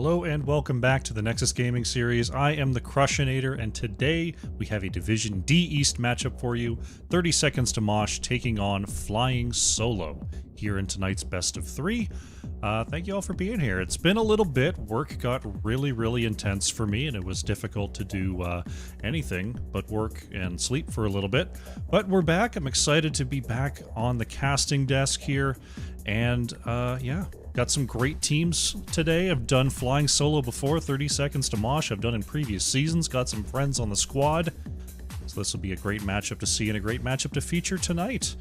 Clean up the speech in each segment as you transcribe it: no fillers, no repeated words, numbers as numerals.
Hello and welcome back to the Nexus Gaming Series. I am the Crushinator, and today we have a Division D East matchup for you. 30 Seconds to Mosh taking on Flying Solo here in tonight's best of three. Thank you all for being here. It's been a little bit. Work got really intense for me, and it was difficult to do anything but work and sleep for a little bit. But we're back. I'm excited to be back on the casting desk here, and yeah. Got some great teams today. I've done Flying Solo before, 30 Seconds to Mosh. I've done in previous seasons. Got some friends on the squad. So this will be a great matchup to see and a great matchup to feature tonight.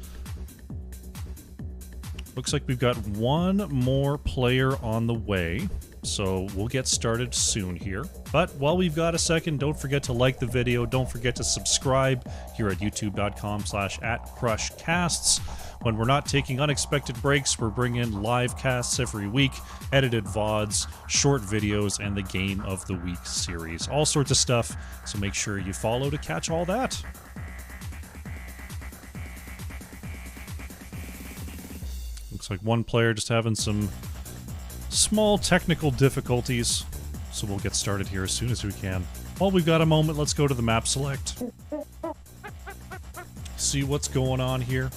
Looks like we've got one more player on the way. So we'll get started soon here. But while we've got a second, don't forget to like the video. Don't forget to subscribe here at youtube.com/@CrushCasts. When we're not taking unexpected breaks, we're bringing live casts every week, edited VODs, short videos, and the Game of the Week series. All sorts of stuff, so make sure you follow to catch all that. Looks like one player just having some small technical difficulties, so we'll get started here as soon as we can. While we've got a moment, let's go to the map select. See what's going on here.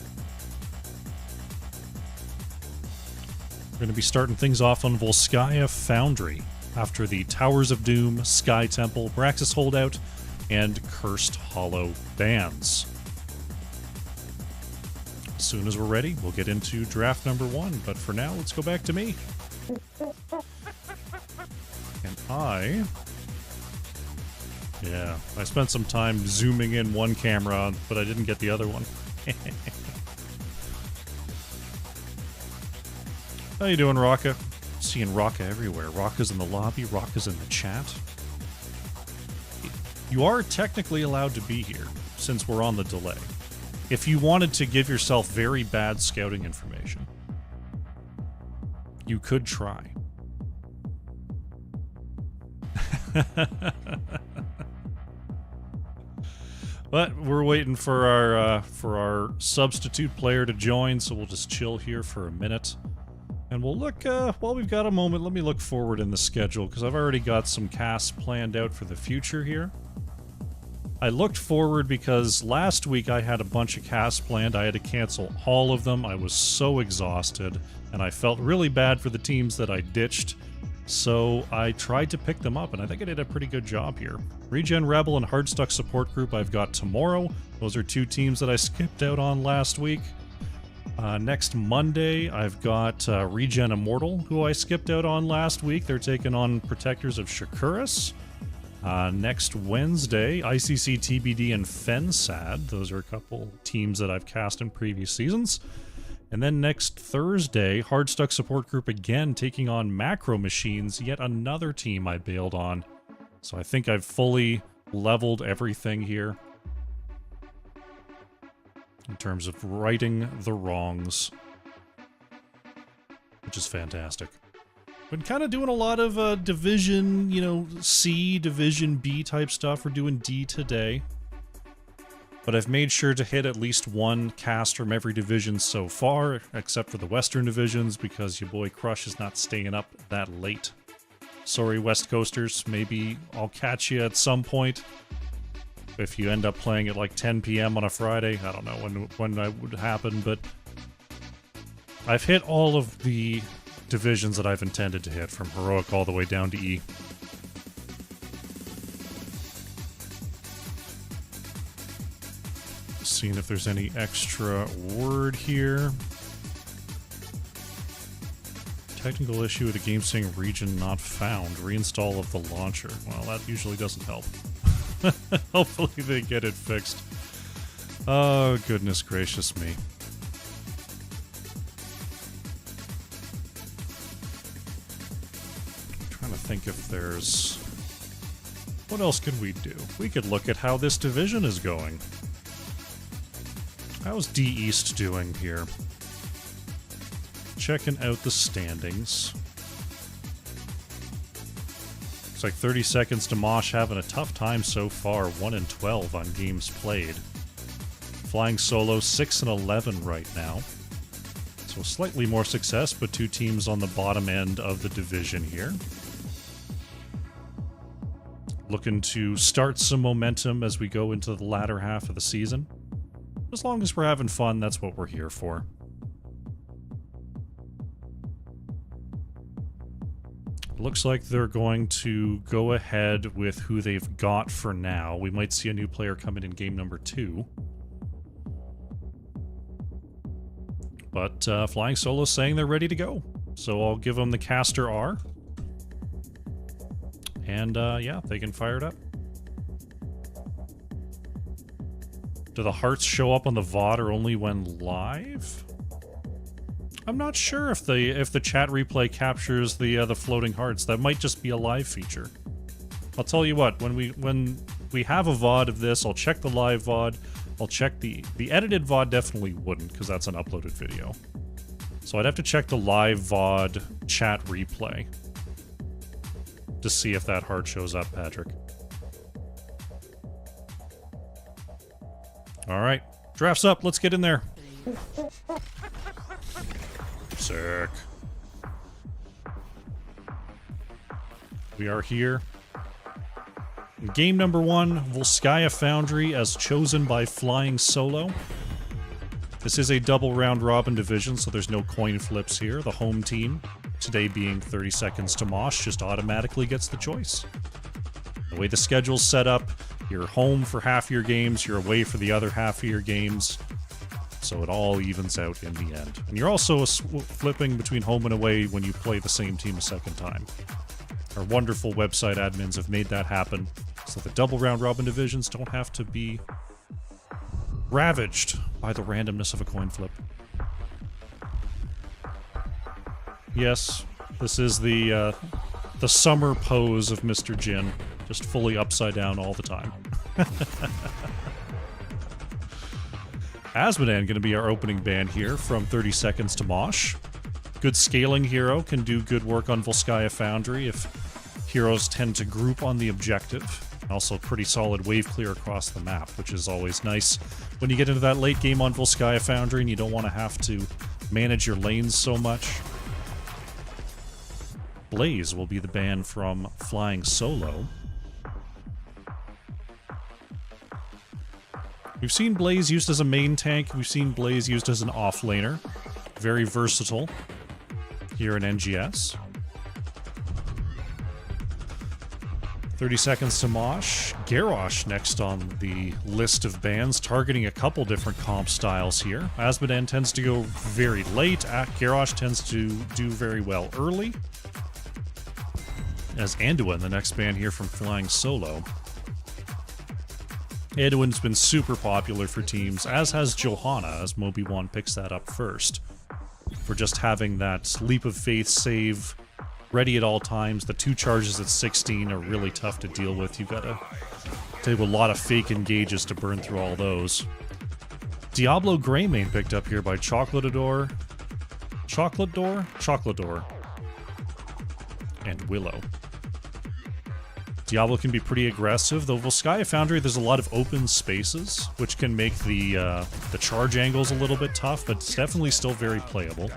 We're going to be starting things off on Volskaya Foundry after the Towers of Doom, Sky Temple, Braxis Holdout, and Cursed Hollow bans. As soon as we're ready, we'll get into draft number one, but for now, let's go back to me. And I spent some time zooming in one camera, but I didn't get the other one. How you doing, Rocka? Seeing Rocka everywhere. Rocka's in the lobby, Rocka's in the chat. You are technically allowed to be here, since we're on the delay. If you wanted to give yourself very bad scouting information, you could try. But we're waiting for our substitute player to join, so we'll just chill here for a minute. And we'll look, while we've got a moment, let me look forward in the schedule, because I've already got some casts planned out for the future here. I looked forward because last week I had a bunch of casts planned. I had to cancel all of them. I was so exhausted, and I felt really bad for the teams that I ditched. So I tried to pick them up, and I think I did a pretty good job here. Regen Rebel and Hardstuck Support Group I've got tomorrow. Those are two teams that I skipped out on last week. Next Monday, I've got Regen Immortal, who I skipped out on last week. They're taking on Protectors of Shakuras. Next Wednesday, ICC TBD and Fensad. Those are a couple teams that I've cast in previous seasons. And then next Thursday, Hardstuck Support Group again taking on Macro Machines, yet another team I bailed on. So I think I've fully leveled everything here in terms of righting the wrongs, which is fantastic. Been kind of doing a lot of Division, C, Division B type stuff. We're doing D today. But I've made sure to hit at least one cast from every division so far, except for the Western divisions, because your boy Krush is not staying up that late. Sorry, West Coasters. Maybe I'll catch you at some point. If you end up playing at like 10 p.m. on a Friday, I don't know when that would happen, but I've hit all of the divisions that I've intended to hit, from Heroic all the way down to E. Seeing if there's any extra word here. Technical issue with the game saying region not found. Reinstall of the launcher. Well, that usually doesn't help. Hopefully they get it fixed. Oh, goodness gracious me. I'm trying to think if there's... What else could we do? We could look at how this division is going. How's D East doing here? Checking out the standings. Looks like 30 Seconds to Mosh having a tough time so far, 1-12 on games played. Flying Solo 6-11 right now. So slightly more success, but two teams on the bottom end of the division here. Looking to start some momentum as we go into the latter half of the season. As long as we're having fun, that's what we're here for. Looks like they're going to go ahead with who they've got for now. We might see a new player come in game number 2. But Flying Solo's saying they're ready to go. So I'll give them the caster R. And yeah, they can fire it up. Do the hearts show up on the VOD or only when live? I'm not sure if the chat replay captures the floating hearts. That might just be a live feature. I'll tell you what, when we have a VOD of this, I'll check the live VOD. I'll check the edited VOD definitely wouldn't, because that's an uploaded video. So I'd have to check the live VOD chat replay to see if that heart shows up, Patrick. Alright, draft's up, let's get in there. Sick. We are here. In game number 1, Volskaya Foundry as chosen by Flying Solo. This is a double round robin division, so there's no coin flips here. The home team, today being 30 Seconds to Mosh, just automatically gets the choice. The way the schedule's set up, you're home for half your games, you're away for the other half of your games. So it all evens out in the end. And you're also flipping between home and away when you play the same team a second time. Our wonderful website admins have made that happen, so the double round robin divisions don't have to be ravaged by the randomness of a coin flip. Yes, this is the summer pose of Mr. Jin, just fully upside down all the time. Asmodan going to be our opening band here from 30 Seconds to Mosh. Good scaling hero, can do good work on Volskaya Foundry if heroes tend to group on the objective. Also pretty solid wave clear across the map, which is always nice when you get into that late game on Volskaya Foundry and you don't want to have to manage your lanes so much. Blaze will be the band from Flying Solo. We've seen Blaze used as a main tank, we've seen Blaze used as an offlaner. Very versatile here in NGS. 30 Seconds to Mosh. Garrosh next on the list of bands, targeting a couple different comp styles here. Asmodan tends to go very late, Garrosh tends to do very well early. As Anduin, the next band here from Flying Solo. Anduin's been super popular for teams, as has Johanna, as Moby1 picks that up first. For just having that leap of faith save ready at all times. The 2 charges at 16 are really tough to deal with. You've got to take a lot of fake engages to burn through all those. Diablo Greymane picked up here by Chocolatador, and Willow. Diablo can be pretty aggressive, though Volskaya Foundry, there's a lot of open spaces, which can make the charge angles a little bit tough, but it's definitely still very playable.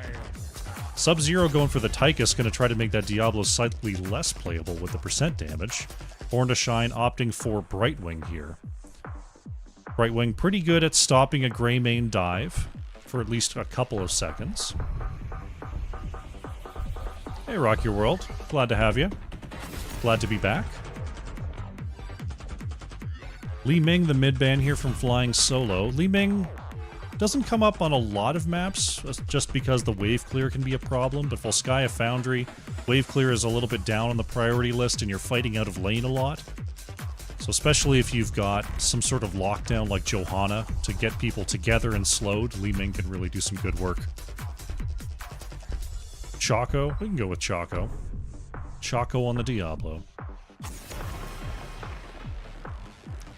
Sub-Zero going for the Tychus, going to try to make that Diablo slightly less playable with the percent damage. Born to Shine opting for Brightwing here. Brightwing pretty good at stopping a Greymane dive for at least a couple of seconds. Hey, Rock Your World. Glad to have you. Glad to be back. Li Ming, the mid-ban here from Flying Solo. Li Ming doesn't come up on a lot of maps, just because the wave clear can be a problem, but Volskaya Foundry, wave clear is a little bit down on the priority list and you're fighting out of lane a lot. So especially if you've got some sort of lockdown like Johanna to get people together and slowed, Li Ming can really do some good work. Choco, we can go with Choco. Choco on the Diablo.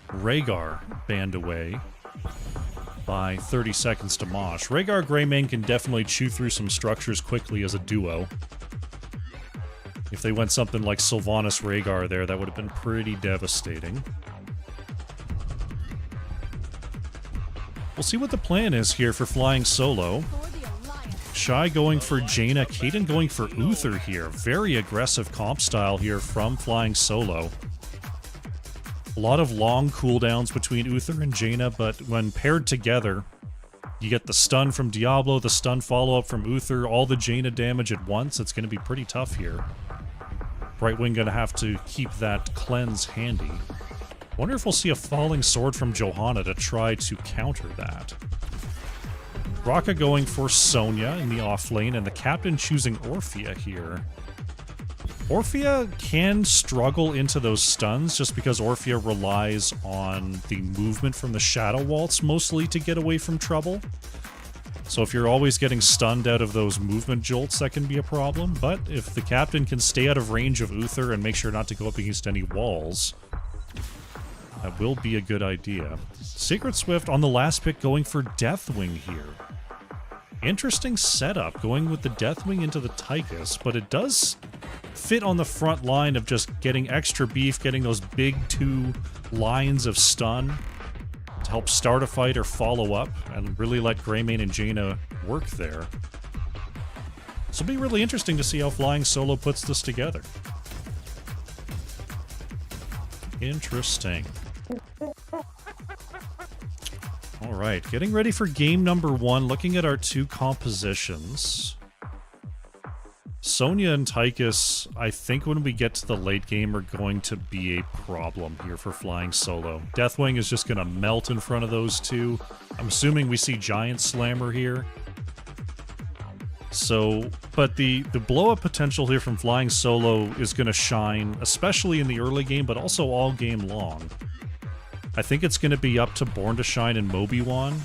Rhaegar banned away by 30 Seconds to Mosh. Rhaegar Greymane can definitely chew through some structures quickly as a duo. If they went something like Sylvanas Rhaegar there, that would have been pretty devastating. We'll see what the plan is here for Flying Solo. Shy going for Jaina, Kaden going for Uther here. Very aggressive comp style here from Flying Solo. A lot of long cooldowns between Uther and Jaina, but when paired together, you get the stun from Diablo, the stun follow-up from Uther, all the Jaina damage at once. It's going to be pretty tough here. Brightwing going to have to keep that cleanse handy. Wonder if we'll see a falling sword from Johanna to try to counter that. Raka going for Sonya in the off lane, and the captain choosing Orphea here. Orphea can struggle into those stuns just because Orphea relies on the movement from the Shadow Waltz mostly to get away from trouble. So if you're always getting stunned out of those movement jolts, that can be a problem. But if the captain can stay out of range of Uther and make sure not to go up against any walls, that will be a good idea. Sacred Swift on the last pick going for Deathwing here. Interesting setup, going with the Deathwing into the Tychus, but it does fit on the front line of just getting extra beef, getting those big 2 lines of stun to help start a fight or follow up, and really let Greymane and Jaina work there. So it'll be really interesting to see how Flying Solo puts this together. Interesting. Alright, getting ready for game number 1, looking at our 2 compositions. Sonya and Tychus, I think when we get to the late game, are going to be a problem here for Flying Solo. Deathwing is just going to melt in front of those 2. I'm assuming we see Giant Slammer here. So, but the blow-up potential here from Flying Solo is going to shine, especially in the early game, but also all game long. I think it's going to be up to Born to Shine and Mobi-Wan.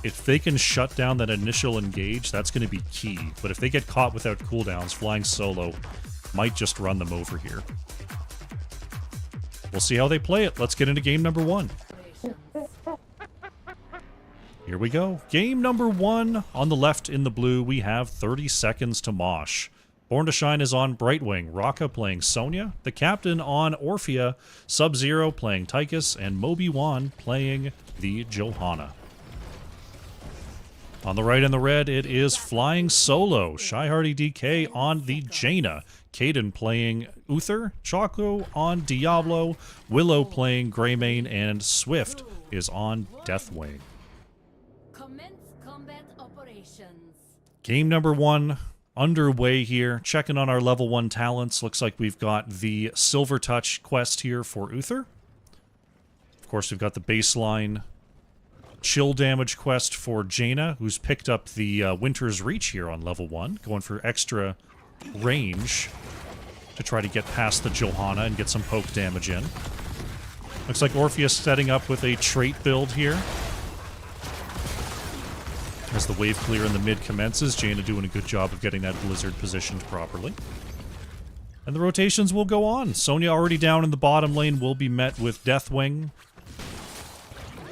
If they can shut down that initial engage, that's going to be key. But if they get caught without cooldowns, Flying Solo might just run them over here. We'll see how they play it. Let's get into game number 1. Here we go. Game number 1. On the left in the blue, we have 30 seconds to Mosh. Born to Shine is on Brightwing, Raka playing Sonya, the captain on Orphea, Sub-Zero playing Tychus, and Mobi-Wan playing the Johanna. On the right in the red, it is Flying Solo, Shy Hardy DK on the Jaina, Caden playing Uther, Choco on Diablo, Willow playing Greymane, and Swift is on Deathwing. Commence combat operations. Game number 1 underway here. Checking on our level 1 talents. Looks like we've got the Silver Touch quest here for Uther. Of course, we've got the baseline chill damage quest for Jaina, who's picked up the Winter's Reach here on level 1, going for extra range to try to get past the Johanna and get some poke damage in. Looks like Orpheus setting up with a trait build here. As the wave clear in the mid commences, Jaina doing a good job of getting that Blizzard positioned properly. And the rotations will go on. Sonya already down in the bottom lane will be met with Deathwing.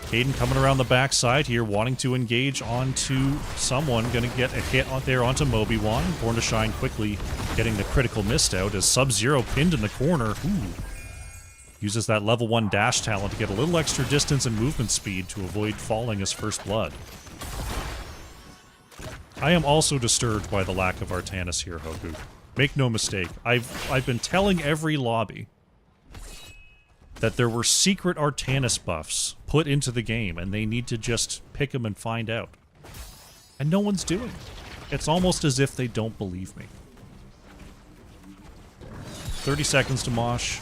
Caden coming around the backside here, wanting to engage onto someone. Going to get a hit on there onto Mobi-Wan. Born to Shine quickly getting the critical missed out as Sub-Zero pinned in the corner. Ooh. Uses that level 1 dash talent to get a little extra distance and movement speed to avoid falling as first blood. I am also disturbed by the lack of Artanis here, Hoku. Make no mistake, I've been telling every lobby that there were secret Artanis buffs put into the game, and they need to just pick them and find out. And no one's doing it. It's almost as if they don't believe me. 30 seconds to Mosh.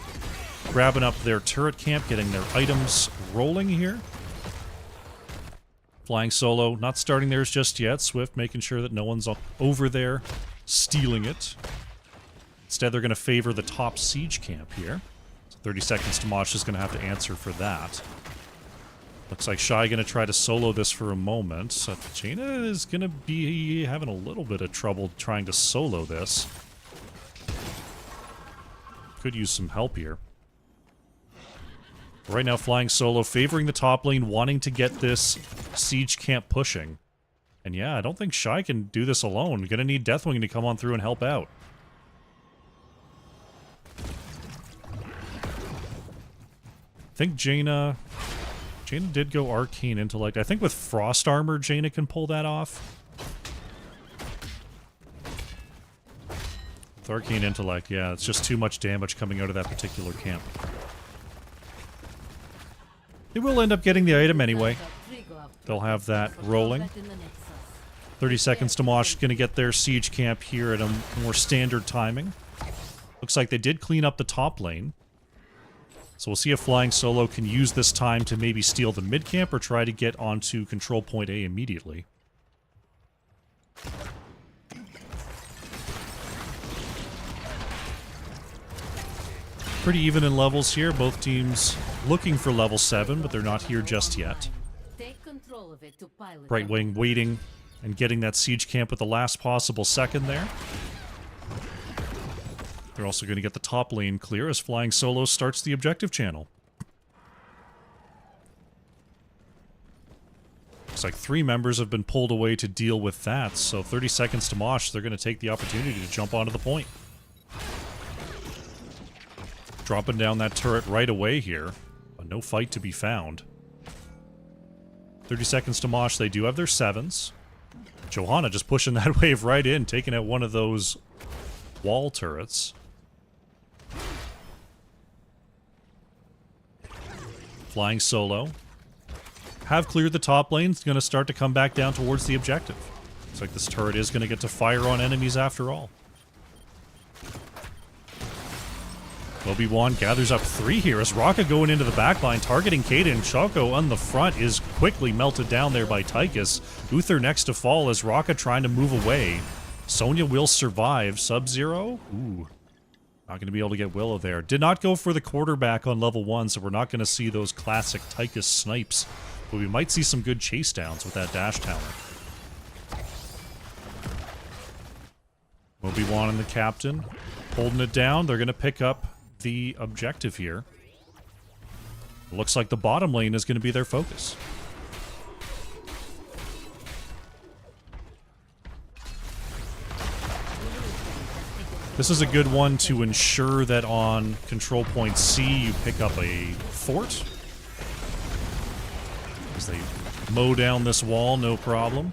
Grabbing up their turret camp, getting their items rolling here. Flying Solo, not starting theirs just yet. Swift making sure that no one's over there stealing it. Instead, they're going to favor the top siege camp here. So 30 seconds to Mosh is going to have to answer for that. Looks like Shy going to try to solo this for a moment. So Jaina is going to be having a little bit of trouble trying to solo this. Could use some help here. Right now, Flying Solo favoring the top lane, wanting to get this siege camp pushing. And yeah, I don't think Shy can do this alone. Gonna need Deathwing to come on through and help out. I think Jaina did go Arcane Intellect. I think with Frost Armor, Jaina can pull that off. With Arcane Intellect, yeah, it's just too much damage coming out of that particular camp. They will end up getting the item anyway. They'll have that rolling. 30 seconds to Mosh, going to get their siege camp here at a more standard timing. Looks like they did clean up the top lane. So we'll see if Flying Solo can use this time to maybe steal the mid camp or try to get onto control point A immediately. Pretty even in levels here. Both teams looking for level 7, but they're not here just yet. Right Wing waiting and getting that siege camp with the last possible second there. They're also going to get the top lane clear as Flying Solo starts the objective channel. Looks like 3 members have been pulled away to deal with that, so 30 seconds to Mosh, they're going to take the opportunity to jump onto the point. Dropping down that turret right away here, but no fight to be found. 30 seconds to Mosh, they do have their 7s. Johanna just pushing that wave right in, taking out one of those wall turrets. Flying Solo have cleared the top lane. It's going to start to come back down towards the objective. Looks like this turret is going to get to fire on enemies after all. Obi-Wan gathers up 3 here as Raka going into the backline, targeting Kaden. Choco on the front is quickly melted down there by Tychus. Uther next to fall as Raka trying to move away. Sonya will survive. Sub-Zero? Ooh. Not going to be able to get Willow there. Did not go for the quarterback on level 1, so we're not going to see those classic Tychus snipes. But we might see some good chase downs with that dash talent. Obi-Wan and the captain holding it down. They're going to pick up the objective here. It looks like the bottom lane is going to be their focus. This is a good one to ensure that on control point C you pick up a fort. As they mow down this wall, no problem.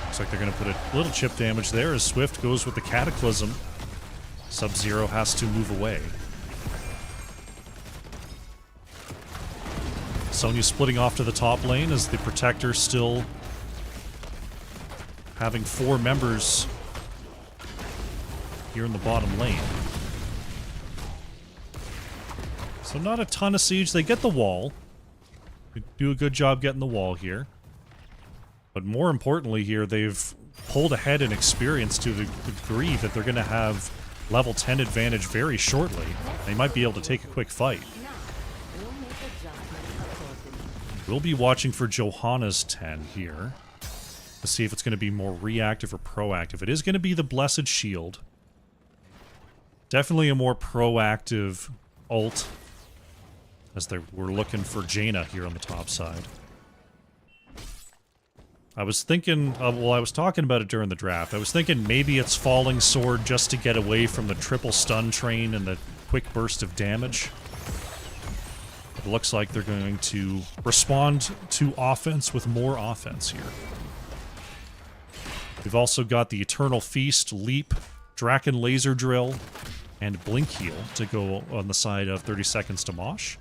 Looks like they're going to put a little chip damage there as Swift goes with the Cataclysm. Sub-Zero has to move away. Sonya splitting off to the top lane as the Protector still having 4 members here in the bottom lane. So not a ton of siege. They get the wall. They do a good job getting the wall here. But more importantly here, they've pulled ahead in experience to the degree that they're going to have level 10 advantage very shortly. They might be able to take a quick fight. We'll be watching for Johanna's 10 here to see if it's going to be more reactive or proactive. It is going to be the Blessed Shield. Definitely a more proactive ult, as we're looking for Jaina here on the top side. I was thinking, well, I was talking about it during the draft. I was thinking maybe it's Falling Sword just to get away from the triple stun train and the quick burst of damage. It looks like they're going to respond to offense with more offense here. We've also got the Eternal Feast, Leap, Draken Laser Drill, and Blink Heal to go on the side of 30 seconds to Mosh.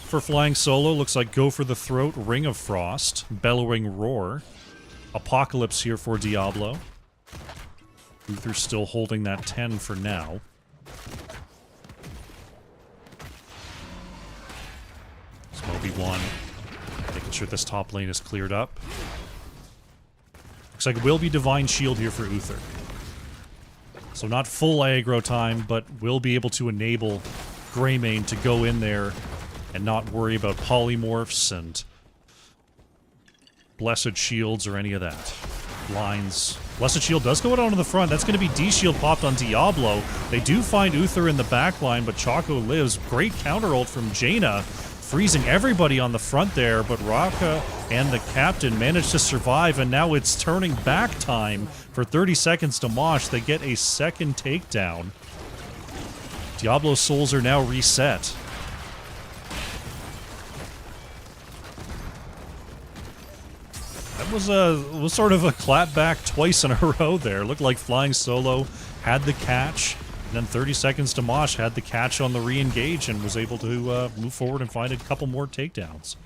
For Flying Solo, looks like Go for the Throat, Ring of Frost, Bellowing Roar, Apocalypse here for Diablo. Uther's still holding that 10 for now. Obi-Wan making sure this top lane is cleared up. Looks like it will be Divine Shield here for Uther. So not full aggro time, but will be able to enable Greymane to go in there and not worry about polymorphs and Blessed Shields or any of that. Lines. Blessed Shield does go out onto the front. That's going to be D-Shield popped on Diablo. They do find Uther in the back line, but Choco lives. Great counter ult from Jaina, freezing everybody on the front there, but Raka and the captain managed to survive, and now it's turning back time for 30 seconds to Mosh. They get a second takedown. Diablo's souls are now reset. That was sort of a clapback twice in a row there. Looked like Flying Solo had the catch, And then 30 seconds to Mosh had the catch on the re-engage and was able to move forward and find a couple more takedowns.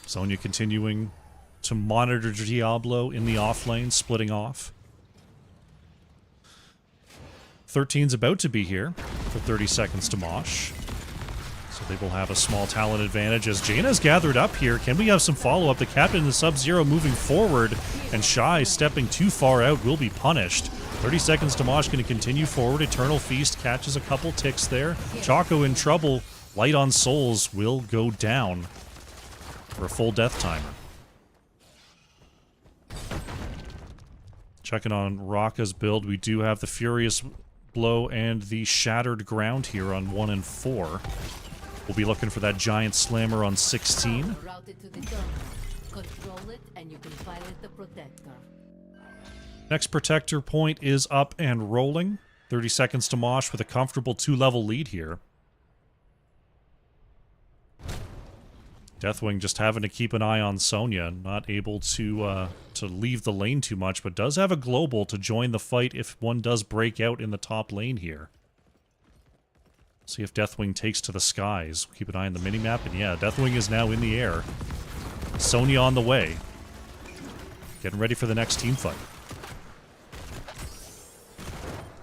Sonya continuing to monitor Diablo in the off lane, splitting off. 13's about to be here for 30 seconds to Mosh. So they will have a small talent advantage as Jaina's gathered up here. Can we have some follow-up? The captain and Sub-Zero moving forward, and Shy stepping too far out will be punished. 30 seconds to Mosh going to continue forward. Eternal Feast catches a couple ticks there. Choco in trouble. Light on Souls will go down for a full death timer. Checking on Raka's build, we do have the Furious Blow and the Shattered Ground here on 1 and 4. We'll be looking for that Giant Slammer on 16. Route it to the dome. Control it, and you can pilot the protector. Next Protector point is up and rolling. 30 seconds to Mosh with a comfortable 2-level lead here. Deathwing just having to keep an eye on Sonya, not able to leave the lane too much, but does have a global to join the fight if one does break out in the top lane here. See if Deathwing takes to the skies. Keep an eye on the minimap, and yeah, Deathwing is now in the air. Sonya on the way. Getting ready for the next team fight.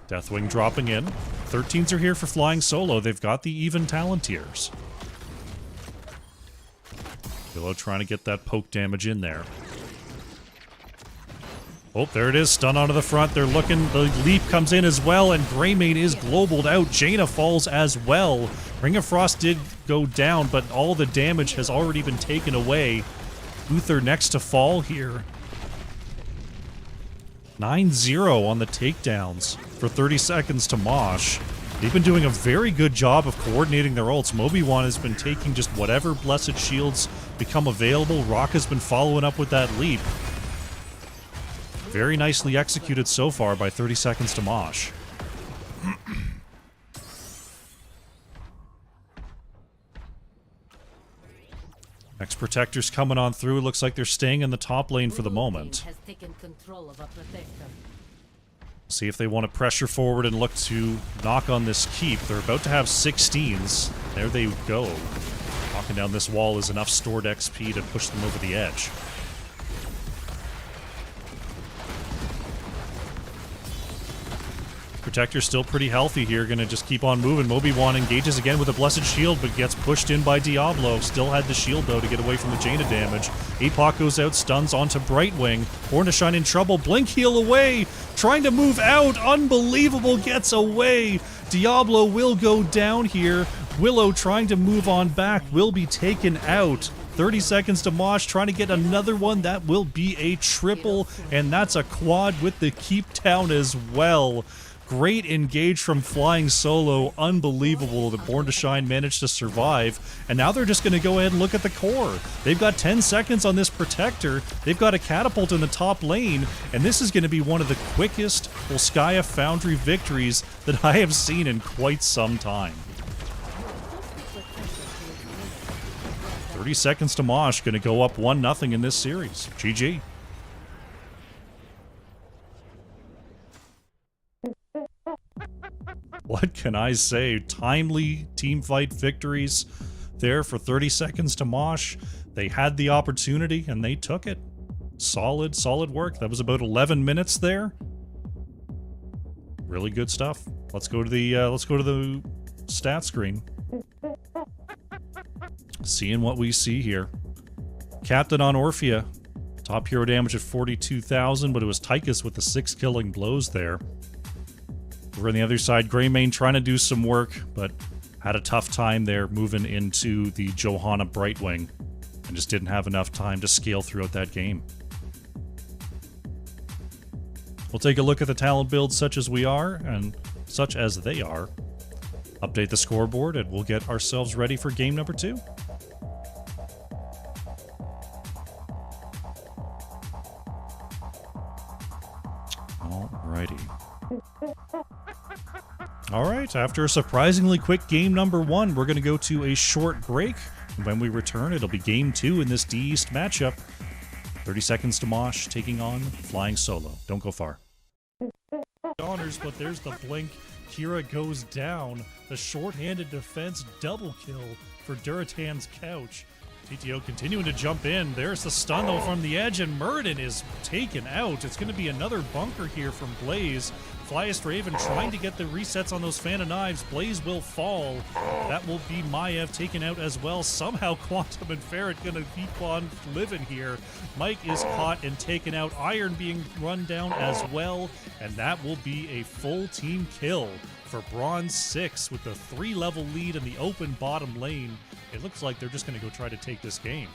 Deathwing dropping in. 13s are here for flying solo. They've got the even talent tiers. Willow trying to get that poke damage in there. Oh, there it is. Stun onto the front. They're looking. The leap comes in as well, and Greymane is globaled out. Jaina falls as well. Ring of Frost did go down, but all the damage has already been taken away. Uther next to fall here. 9-0 on the takedowns for 30 seconds to Mosh. They've been doing a very good job of coordinating their ults. Moby1 has been taking just whatever Blessed Shields become available. Rock has been following up with that leap. Very nicely executed so far by 30 seconds to Mosh. Next Protector's coming on through. Looks like they're staying in the top lane for the moment. Has taken control of a protector. See if they want to pressure forward and look to knock on this keep. They're about to have 16s. There they go. Walking down this wall is enough stored XP to push them over the edge. Protector's still pretty healthy here, gonna just keep on moving. Moby1 engages again with a Blessed Shield, but gets pushed in by Diablo. Still had the shield, though, to get away from the Jaina damage. Apoc goes out, stuns onto Brightwing. Born to Shine in trouble. Blink heal away! Trying to move out! Unbelievable gets away! Diablo will go down here. Willow trying to move on back will be taken out. 30 seconds to Mosh trying to get another one. That will be a triple, and that's a quad with the keep down as well. Great engage from Flying Solo. Unbelievable that Born to Shine managed to survive. And now they're just going to go ahead and look at the core. They've got 10 seconds on this Protector. They've got a Catapult in the top lane. And this is going to be one of the quickest Volskaya Foundry victories that I have seen in quite some time. 30 seconds to Mosh. Going to go up 1-0 in this series. GG. What can I say? Timely teamfight victories there for 30 seconds to Mosh. They had the opportunity and they took it. Solid, solid work. That was about 11 minutes there. Really good stuff. Let's go to the stat screen. Seeing what we see here. Captain on Orphea. Top hero damage at 42,000, but it was Tychus with the 6 killing blows there. Over on the other side, Greymane trying to do some work, but had a tough time there moving into the Johanna Brightwing, and just didn't have enough time to scale throughout that game. We'll take a look at the talent builds such as we are, and such as they are. Update the scoreboard, and we'll get ourselves ready for game number 2. Alrighty. Alright, after a surprisingly quick game number 1, we're going to go to a short break. When we return, it'll be game 2 in this D East matchup. 30 seconds to Mosh, taking on Flying Solo. Don't go far. Honors, but there's the blink. Kira goes down. The short-handed defense double kill for Duratan's Couch. TTO continuing to jump in. There's the stun, though, from the edge, and Murden is taken out. It's going to be another bunker here from Blaze. Flyest Raven trying to get the resets on those fan of knives. Blaze will fall. That will be Maev taken out as well. Somehow Quantum and Ferret going to keep on living here. Mike is caught and taken out. Iron being run down as well. And that will be a full team kill for Bronze 6 with the 3-level lead in the open bottom lane. It looks like they're just going to go try to take this game.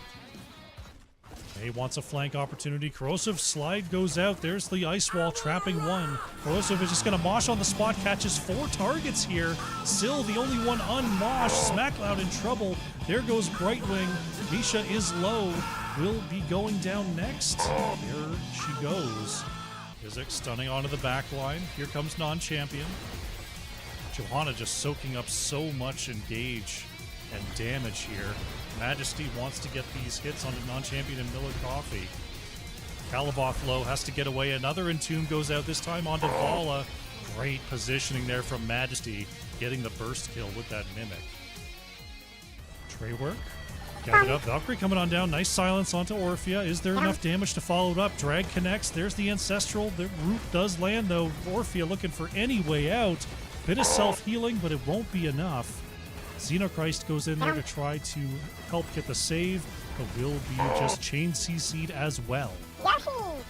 May wants a flank opportunity. Corrosive slide goes out. There's the ice wall trapping one. Corrosive is just going to mosh on the spot. Catches 4 targets here. Still the only one unmoshed. Smackloud in trouble. There goes Brightwing. Misha is low. Will be going down next. There she goes. Izik stunning onto the back line. Here comes non-champion. Johanna just soaking up so much engage and damage here. Majesty wants to get these hits onto non-champion and Miller Coffee. Calaboth low, has to get away. Another Entomb goes out, this time onto Vala. Great positioning there from Majesty, getting the burst kill with that Mimic. Trey work. Gathered up. Valkyrie coming on down. Nice silence onto Orphea. Is there enough damage to follow it up? Drag connects. There's the Ancestral. The root does land, though. Orphea looking for any way out. Bit of self-healing, but it won't be enough. Xenochrist goes in there to try to help get the save, but will be just chain CC'd as well.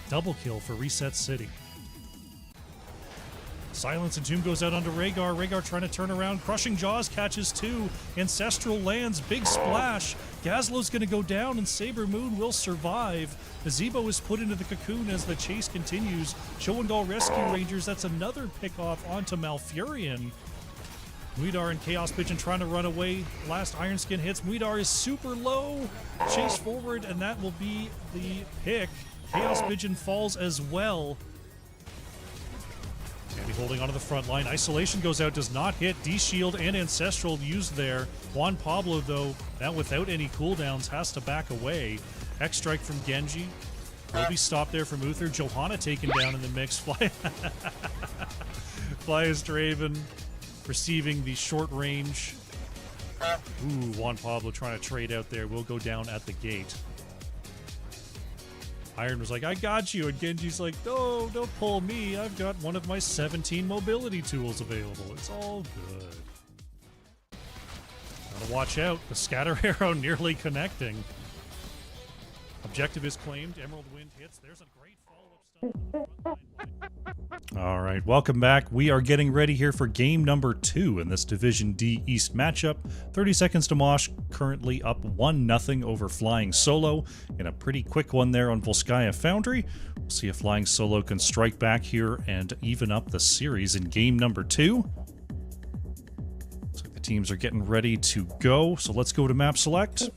Double kill for Reset City. Silence and Tomb goes out onto Rhaegar. Rhaegar trying to turn around. Crushing Jaws catches 2. Ancestral lands. Big splash. Gazlo's going to go down, and Saber Moon will survive. Nazebo is put into the cocoon as the chase continues. Showengal Rescue Rangers. That's another pick-off onto Malfurion. Muidar and Chaos Pigeon trying to run away. Last Ironskin hits. Muidar is super low. Chase forward, and that will be the pick. Chaos Pigeon falls as well. Sandy holding onto the front line. Isolation goes out, does not hit. D-Shield and Ancestral used there. Juan Pablo, though, now without any cooldowns, has to back away. X-Strike from Genji. Will be stopped there from Uther. Johanna taken down in the mix. Flyest Raven receiving the short range. Ooh, Juan Pablo trying to trade out there. Will go down at the gate. Iron was like, I got you. And Genji's like, no, don't pull me. I've got one of my 17 mobility tools available. It's all good. Gotta watch out. The scatter arrow nearly connecting. Objective is claimed. Emerald Wind hits. There's a great follow-up stun. All right, welcome back. We are getting ready here for game number 2 in this Division D East matchup. 30 seconds to Mosh, currently up 1-0 over Flying Solo, in a pretty quick one there on Volskaya Foundry. We'll see if Flying Solo can strike back here and even up the series in game number 2. Looks like the teams are getting ready to go, so let's go to map select.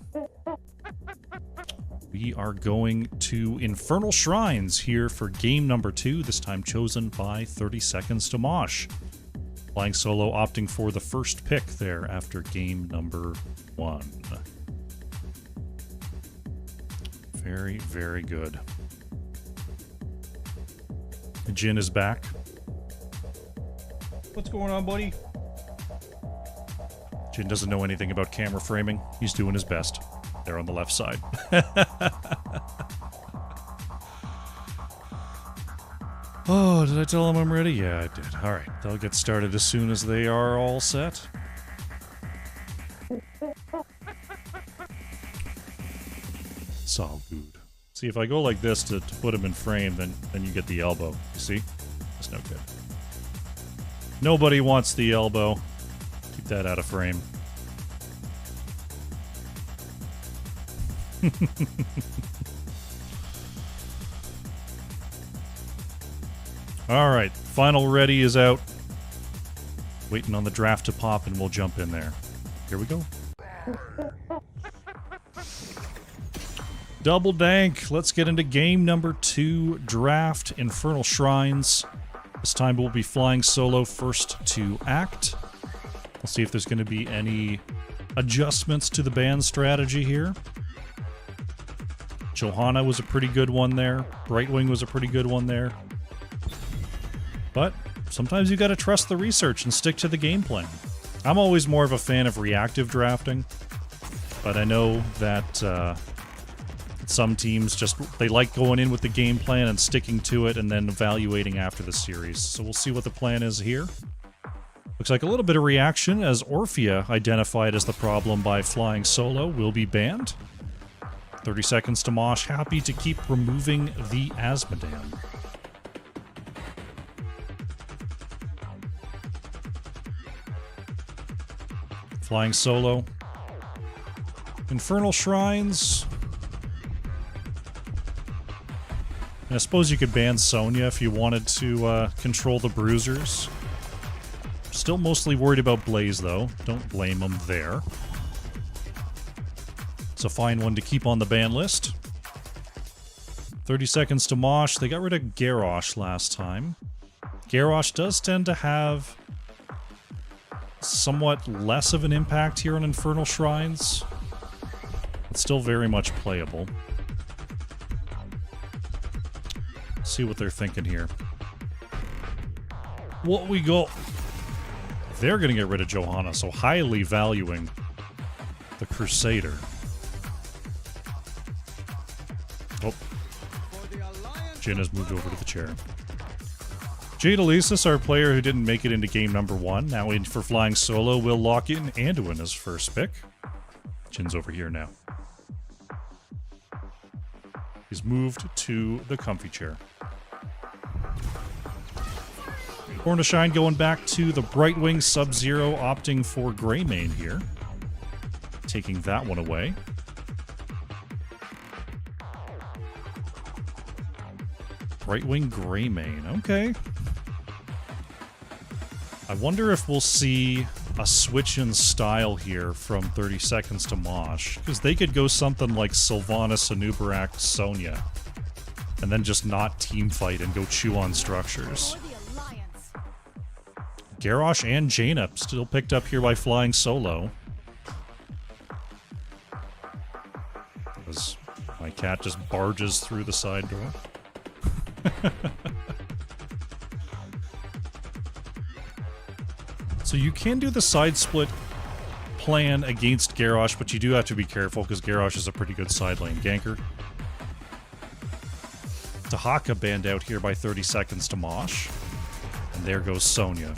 We are going to Infernal Shrines here for game number 2, this time chosen by 30 seconds to Mosh. Flying Solo opting for the first pick there after game number 1. Very, very good. Jin is back. What's going on, buddy? Jin doesn't know anything about camera framing. He's doing his best. There on the left side. Oh, did I tell them I'm ready? Yeah, I did. All right, they'll get started as soon as they are all set. It's all good. See, if I go like this to put him in frame, then you get the elbow. You see? That's no good. Nobody wants the elbow. Keep that out of frame. All right, final ready is out. Waiting on the draft to pop, and we'll jump in there. Here we go. Double dank. Let's get into game number 2, draft Infernal Shrines. This time we'll be Flying Solo first to act. We'll see if there's going to be any adjustments to the ban strategy here. Johanna was a pretty good one there. Brightwing was a pretty good one there. But sometimes you gotta trust the research and stick to the game plan. I'm always more of a fan of reactive drafting, but I know that some teams they like going in with the game plan and sticking to it and then evaluating after the series. So we'll see what the plan is here. Looks like a little bit of reaction as Orphea, identified as the problem by Flying Solo, will be banned. 30 seconds to Mosh, happy to keep removing the Asmodan. Flying Solo. Infernal Shrines. And I suppose you could ban Sonya if you wanted to control the Bruisers. Still mostly worried about Blaze, though. Don't blame him there. It's a fine one to keep on the ban list. 30 seconds to Mosh. They got rid of Garrosh last time. Garrosh does tend to have somewhat less of an impact here on Infernal Shrines. It's still very much playable. See what they're thinking here. What we got? They're going to get rid of Johanna, so highly valuing the Crusader. Oh. Jin has moved over to the chair. Jade Alesis, our player who didn't make it into game number 1, now in for Flying Solo, will lock in Anduin as first pick. Jin's over here now. He's moved to the comfy chair. Born to Shine going back to the Brightwing, Sub-Zero opting for Greymane here. Taking that one away. Brightwing, Greymane, okay. I wonder if we'll see a switch in style here from 30 seconds to Mosh, because they could go something like Sylvanas, Anubarak, Sonya, and then just not team fight and go chew on structures. Garrosh and Jaina still picked up here by Flying Solo. As my cat just barges through the side door. So you can do the side split plan against Garrosh, but you do have to be careful because Garrosh is a pretty good side lane ganker. Tahaka banned out here by 30 seconds to Mosh. And there goes Sonya.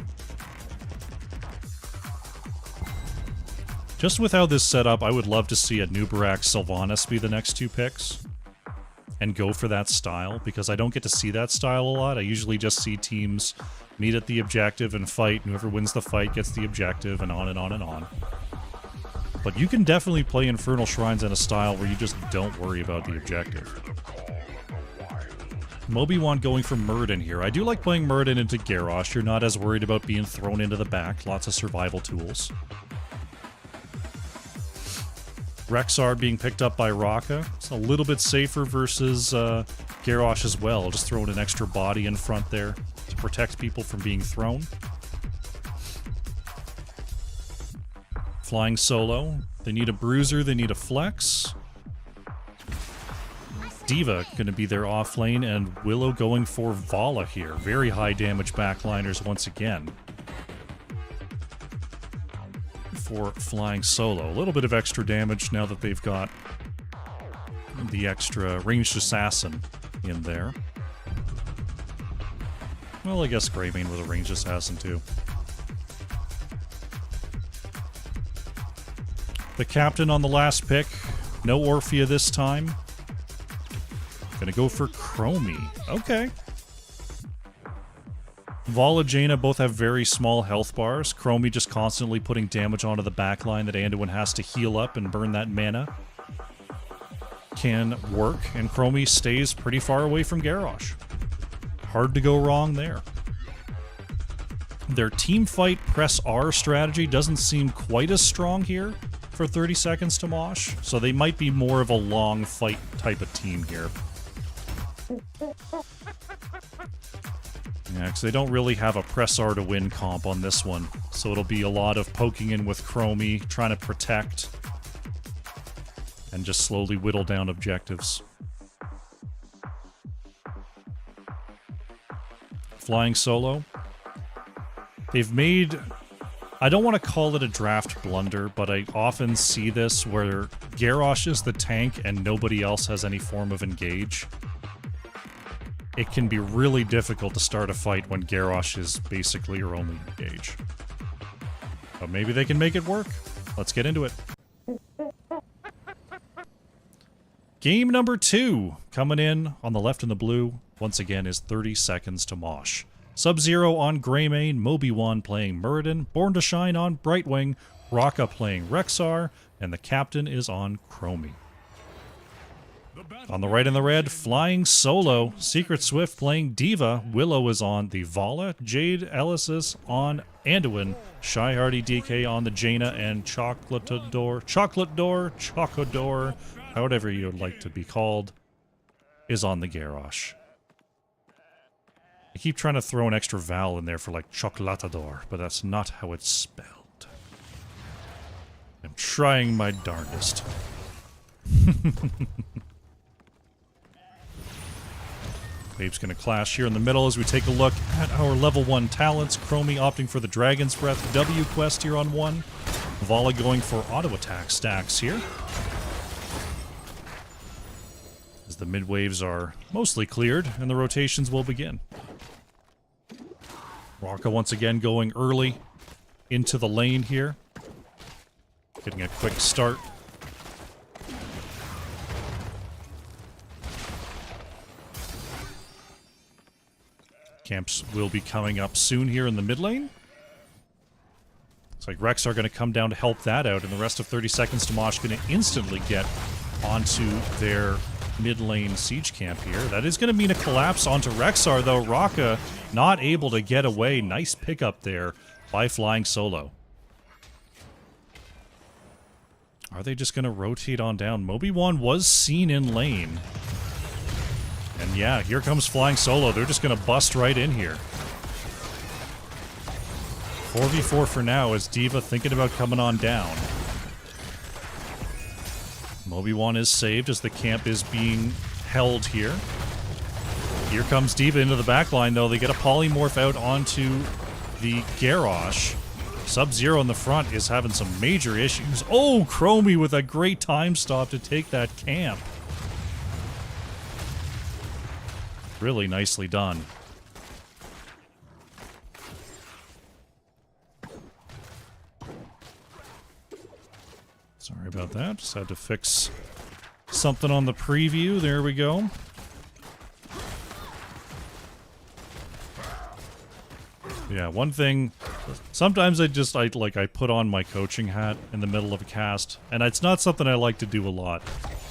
Just with how this set up, I would love to see a Nubarak Sylvanas be the next 2 picks. And go for that style, because I don't get to see that style a lot. I usually just see teams meet at the objective and fight, and whoever wins the fight gets the objective, and on and on and on. But you can definitely play Infernal Shrines in a style where you just don't worry about the objective. Moby-Wan going for Muradin here. I do like playing Muradin into Garrosh. You're not as worried about being thrown into the back. Lots of survival tools. Rexar being picked up by Raka. It's a little bit safer versus Garrosh as well. Just throwing an extra body in front there to protect people from being thrown. Flying Solo. They need a Bruiser. They need a Flex. D.Va going to be their off lane, and Willow going for Vala here. Very high damage backliners once again. For Flying Solo. A little bit of extra damage now that they've got the extra ranged assassin in there. Well, I guess Greymane was a ranged assassin too. The captain on the last pick. No Orphea this time. Gonna go for Chromie. Okay. Vala, Jaina both have very small health bars. Chromie just constantly putting damage onto the backline that Anduin has to heal up and burn that mana. Can work, and Chromie stays pretty far away from Garrosh. Hard to go wrong there. Their team fight press R strategy doesn't seem quite as strong here for 30 seconds to Mosh, so they might be more of a long fight type of team here. Yeah, because they don't really have a press R to win comp on this one. So it'll be a lot of poking in with Chromie, trying to protect, and just slowly whittle down objectives. Flying Solo. They've made... I don't want to call it a draft blunder, but I often see this where Garrosh is the tank and nobody else has any form of engage. It can be really difficult to start a fight when Garrosh is basically your only engage. But maybe they can make it work. Let's get into it. Game number 2, coming in on the left in the blue, once again is 30 seconds to Mosh. Sub-Zero on Greymane, Moby1 playing Muradin, Born to Shine on Brightwing, Raka playing Rexar, and the captain is on Chromie. On the right in the red, Flying Solo, Secret Swift playing Diva, Willow is on the Vala, Jade Elysis on Anduin, Shy Hardy DK on the Jaina, and Chocolador, however you would like to be called, is on the Garrosh. I keep trying to throw an extra vowel in there for like Chocolatador, but that's not how it's spelled. I'm trying my darndest. Babe's gonna clash here in the middle as we take a look at our level 1 talents. Chromie opting for the Dragon's Breath W quest here on 1. Vala going for auto attack stacks here. As the mid waves are mostly cleared and the rotations will begin. Raka once again going early into the lane here. Getting a quick start. Camps will be coming up soon here in the mid lane. Looks like Rex are going to come down to help that out, and the rest of 30 seconds to Mosh going to instantly get onto their mid lane siege camp here. That is going to mean a collapse onto Rexar, though. Raka not able to get away. Nice pickup there by Flying Solo. Are they just going to rotate on down? Moby1 was seen in lane. And yeah, here comes Flying Solo. They're just going to bust right in here. 4v4 for now as Diva thinking about coming on down. Moby1 is saved as the camp is being held here. Here comes Diva into the backline, though. They get a polymorph out onto the Garrosh. Sub-Zero in the front is having some major issues. Oh, Chromie with a great time stop to take that camp. Really nicely done. Sorry about that. Just had to fix something on the preview. There we go. Yeah, one thing, sometimes I put on my coaching hat in the middle of a cast, and it's not something I like to do a lot.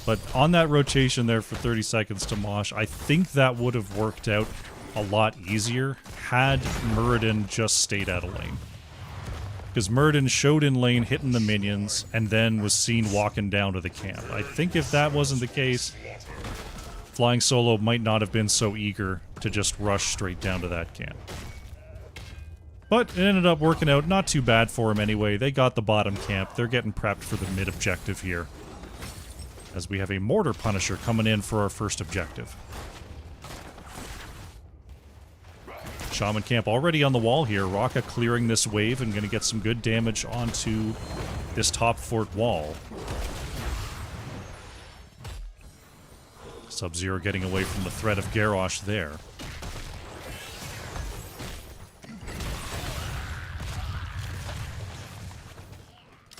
But on that rotation there for 30 seconds to Mosh, I think that would have worked out a lot easier had Muradin just stayed out of lane. Because Muradin showed in lane hitting the minions, and then was seen walking down to the camp. I think if that wasn't the case, Flying Solo might not have been so eager to just rush straight down to that camp. But it ended up working out not too bad for him anyway. They got the bottom camp. They're getting prepped for the mid objective here. As we have a Mortar Punisher coming in for our first objective. Shaman camp already on the wall here. Raka clearing this wave and going to get some good damage onto this top fort wall. Sub-Zero getting away from the threat of Garrosh there.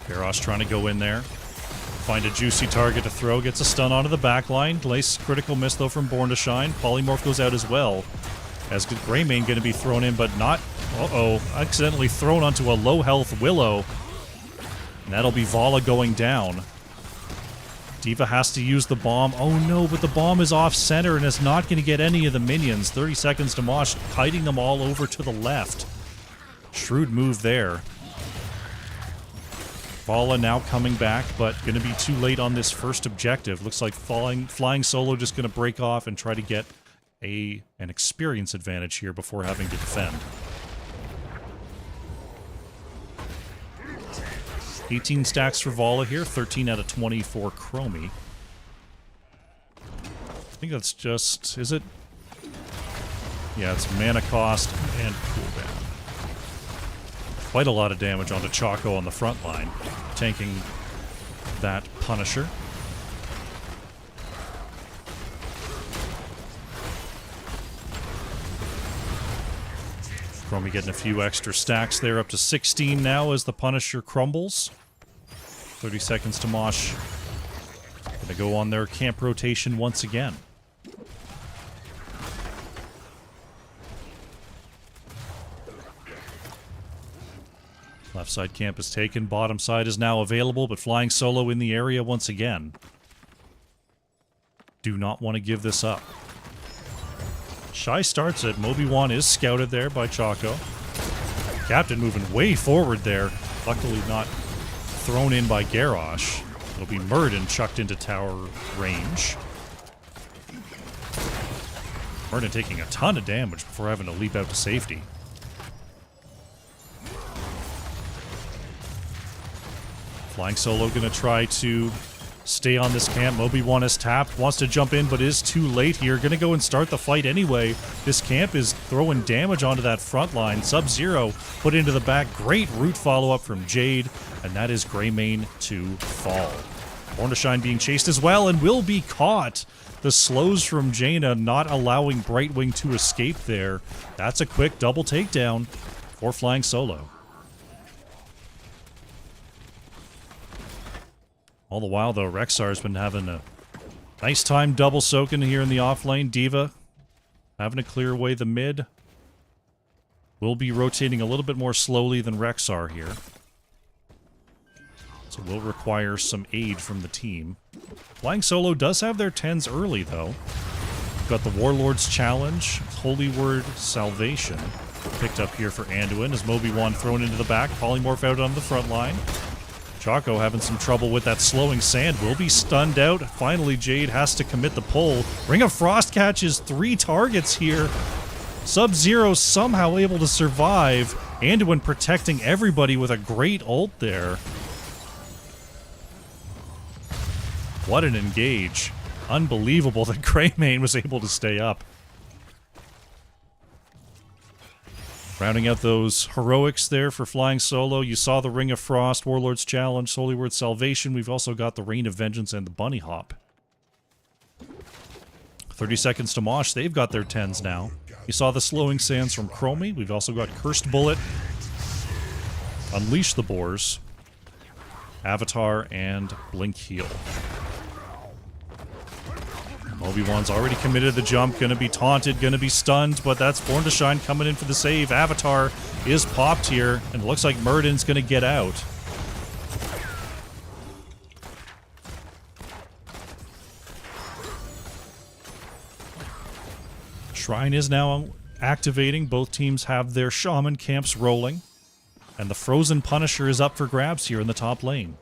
Garrosh trying to go in there. Find a juicy target to throw. Gets a stun onto the backline. Nice critical miss, though, from Born to Shine. Polymorph goes out as well. As Greymane going to be thrown in, but not... Uh-oh. Accidentally thrown onto a low-health Willow. And that'll be Vala going down. Diva has to use the bomb. Oh no, but the bomb is off-center and is not going to get any of the minions. 30 seconds to Mosh, kiting them all over to the left. Shrewd move there. Vala now coming back, but going to be too late on this first objective. Looks like Flying Solo just going to break off and try to get an experience advantage here before having to defend. 18 stacks for Vala here, 13 out of 20 for Chromie. I think that's just... is it? Yeah, it's mana cost and cooldown. Quite a lot of damage onto Choco on the front line, tanking that Punisher. Chromie getting a few extra stacks there, up to 16 now as the Punisher crumbles. 30 seconds to Mosh. Gonna go on their camp rotation once again. Left side camp is taken, bottom side is now available, but flying solo in the area once again. Do not want to give this up. Shy starts it. Moby-Wan is scouted there by Choco. Captain moving way forward there. Luckily not thrown in by Garrosh. It'll be Murden chucked into tower range. Murden taking a ton of damage before having to leap out to safety. Flying Solo gonna try to stay on this camp. Moby-Wan is tapped, wants to jump in, but is too late here. Gonna go and start the fight anyway. This camp is throwing damage onto that front line. Sub-Zero put into the back. Great root follow-up from Jade, and that is Greymane to fall. Born to Shine being chased as well, and will be caught. The slows from Jaina not allowing Brightwing to escape there. That's a quick double takedown for Flying Solo. All the while, though, Rexar's been having a nice time double soaking here in the off lane. D.Va having to clear away the mid. Will be rotating a little bit more slowly than Rexar here. So will require some aid from the team. Flying Solo does have their 10s early, though. Got the Warlord's Challenge, Holy Word Salvation picked up here for Anduin as Moby-Wan thrown into the back. Polymorph out on the front line. Choco having some trouble with that slowing sand. Will be stunned out. Finally, Jade has to commit the pull. Ring of Frost catches 3 targets here. Sub-Zero somehow able to survive. Anduin protecting everybody with a great ult there. What an engage. Unbelievable that Greymane was able to stay up. Rounding out those heroics there for Flying Solo, you saw the Ring of Frost, Warlord's Challenge, Holy Word Salvation. We've also got the Rain of Vengeance and the Bunny Hop. 30 seconds to Mosh. They've got their 10s now. You saw the slowing sands from Chromie. We've also got Cursed Bullet, Unleash the Boars, Avatar, and Blink Heal. Obi-Wan's already committed the jump, gonna be taunted, gonna be stunned, but that's Born to Shine coming in for the save. Avatar is popped here, and it looks like Murden's gonna get out. Shrine is now activating. Both teams have their Shaman camps rolling, and the Frozen Punisher is up for grabs here in the top lane.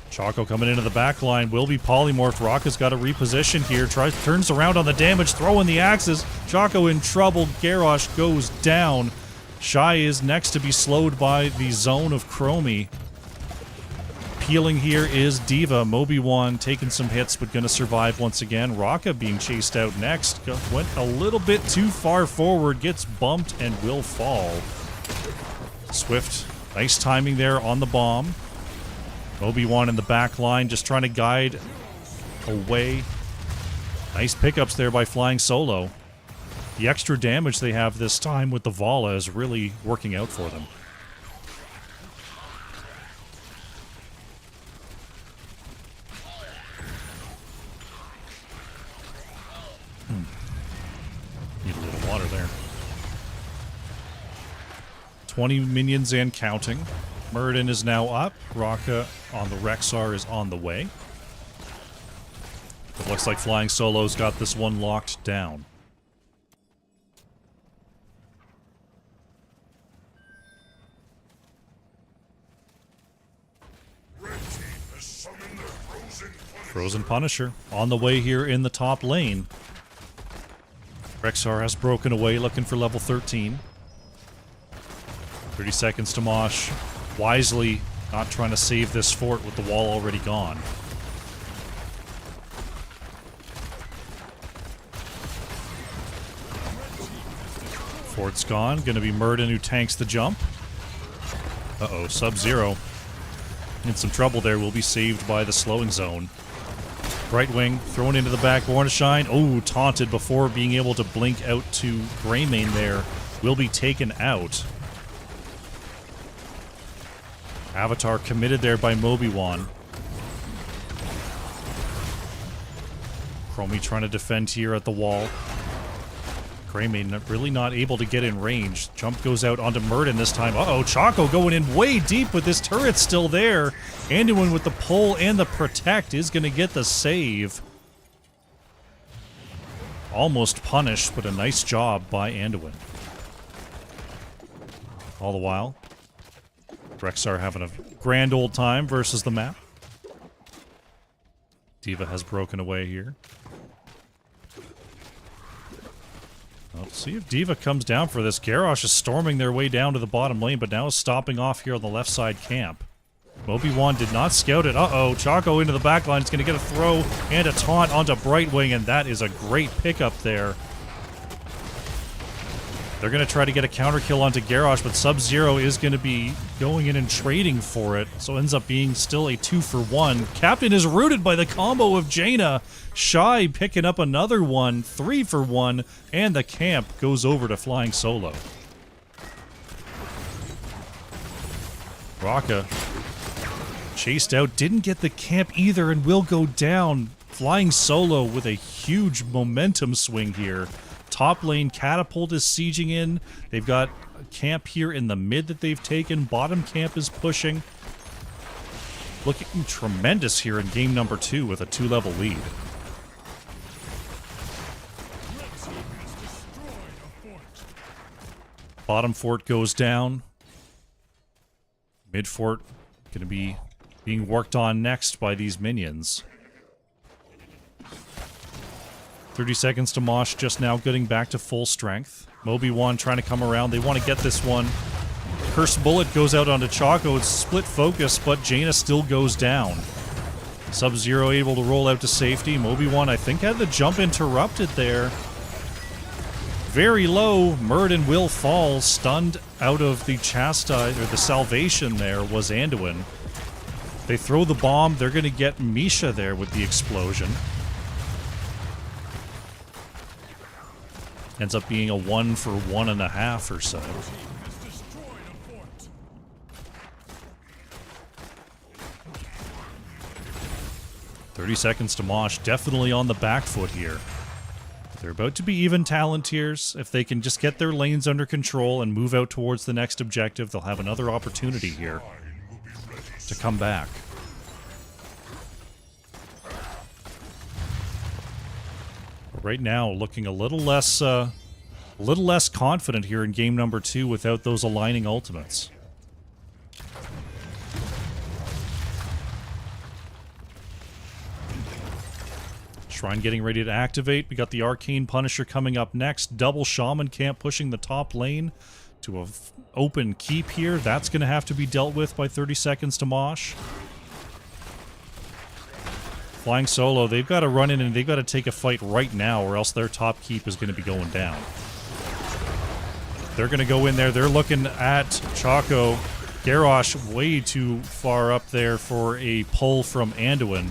Choco coming into the back line, will be polymorphed. Rocka's got to reposition here, turns around on the damage, throwing the axes. Choco in trouble, Garrosh goes down. Shy is next to be slowed by the zone of Chromie. Peeling here is D.Va. Moby-Wan taking some hits, but going to survive once again. Rocka being chased out next. Went a little bit too far forward, gets bumped, and will fall. Swift, nice timing there on the bomb. Moby-Wan in the back line, just trying to guide away. Nice pickups there by Flying Solo. The extra damage they have this time with the Vala is really working out for them. Need a little water there. 20 minions and counting. Murden is now up. Rocka on the Rexar is on the way. It looks like Flying Solo's got this one locked down. Frozen Punisher on the way here in the top lane. Rexar has broken away looking for level 13. 30 seconds to Mosh. Wisely not trying to save this fort with the wall already gone. Fort's gone. Gonna be Murden who tanks the jump. Uh-oh, Sub-Zero in some trouble there. Will be saved by the slowing zone. Brightwing thrown into the back. Born to Shine. Oh, taunted before being able to blink out to Greymane there. Will be taken out. Avatar committed there by Moby-Wan. Chromie trying to defend here at the wall. Greymane really not able to get in range. Jump goes out onto Murden this time. Uh-oh, Choco going in way deep with this turret still there. Anduin with the pull and the protect is going to get the save. Almost punished, but a nice job by Anduin. All the while, Rexar having a grand old time versus the map. D.Va has broken away here. Let's see if D.Va comes down for this. Garrosh is storming their way down to the bottom lane, but now is stopping off here on the left side camp. Moby-Wan did not scout it. Uh-oh, Choco into the back line. It's going to get a throw and a taunt onto Brightwing, and that is a great pickup there. They're going to try to get a counter kill onto Garrosh, but Sub-Zero is going to be going in and trading for it, so ends up being still a 2-for-1. Captain is rooted by the combo of Jaina. Shy picking up another one, 3-for-1, and the camp goes over to Flying Solo. Raka chased out, didn't get the camp either, and will go down. Flying Solo with a huge momentum swing here. Top lane Catapult is sieging in. They've got a camp here in the mid that they've taken. Bottom camp is pushing. Looking tremendous here in game number 2 with a 2-level lead. Bottom fort goes down. Mid fort going to be being worked on next by these minions. 30 seconds to Mosh just now getting back to full strength. Moby-Wan trying to come around. They want to get this one. Cursed Bullet goes out onto Choco. It's split focus, but Jaina still goes down. Sub-Zero able to roll out to safety. Moby-Wan, I think, had the jump interrupted there. Very low. Murden will fall. Stunned out of the chastise, or the salvation there was Anduin. They throw the bomb. They're going to get Misha there with the explosion. Ends up being a 1-for-1.5 or so. "30 seconds to Mosh, definitely on the back foot here. They're about to be even talent tiers. If they can just get their lanes under control and move out towards the next objective, they'll have another opportunity here to come back. Right now, looking a little less confident here in game number 2 without those aligning ultimates. Shrine getting ready to activate. We got the Arcane Punisher coming up next. Double Shaman Camp pushing the top lane to an open keep here. That's going to have to be dealt with by 30 seconds to Mosh. Flying Solo, they've got to run in and they've got to take a fight right now or else their top keep is going to be going down. They're going to go in there. They're looking at Choco. Garrosh way too far up there for a pull from Anduin.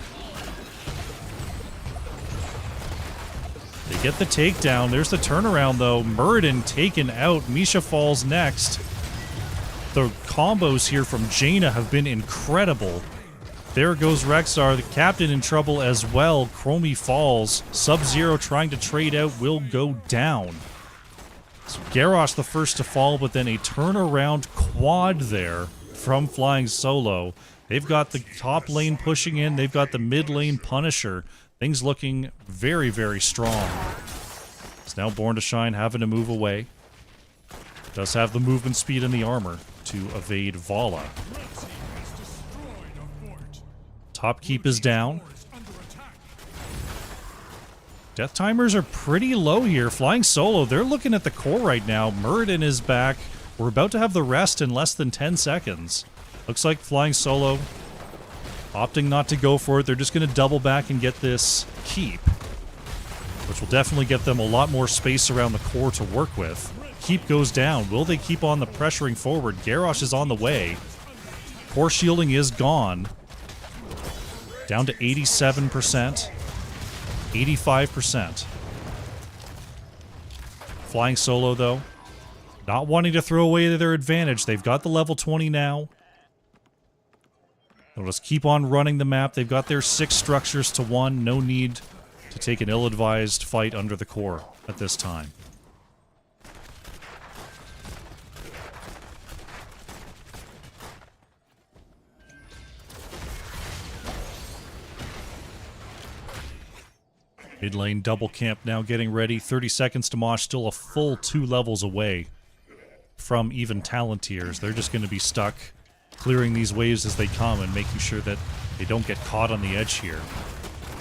They get the takedown. There's the turnaround, though. Murden taken out. Misha falls next. The combos here from Jaina have been incredible. There goes Rexar, the captain in trouble as well. Chromie falls. Sub-Zero trying to trade out will go down. So Garrosh the first to fall, but then a turnaround quad there from Flying Solo. They've got the top lane pushing in. They've got the mid lane Punisher. Things looking very, very strong. It's now Born to Shine having to move away. Does have the movement speed and the armor to evade Vala. Top keep is down. Death timers are pretty low here. Flying Solo, they're looking at the core right now. Murden is back. We're about to have the rest in less than 10 seconds. Looks like Flying Solo opting not to go for it. They're just going to double back and get this keep. which will definitely get them a lot more space around the core to work with. Keep goes down. Will they keep on the pressuring forward? Garrosh is on the way. Core shielding is gone. Down to 87%. 85%. Flying Solo, though, not wanting to throw away their advantage. They've got the level 20 now. They'll just keep on running the map. They've got their 6 structures to 1. No need to take an ill-advised fight under the core at this time. Mid lane double camp now getting ready. 30 seconds to Mosh, still a full 2 levels away from even talent tiers. They're just going to be stuck clearing these waves as they come and making sure that they don't get caught on the edge here.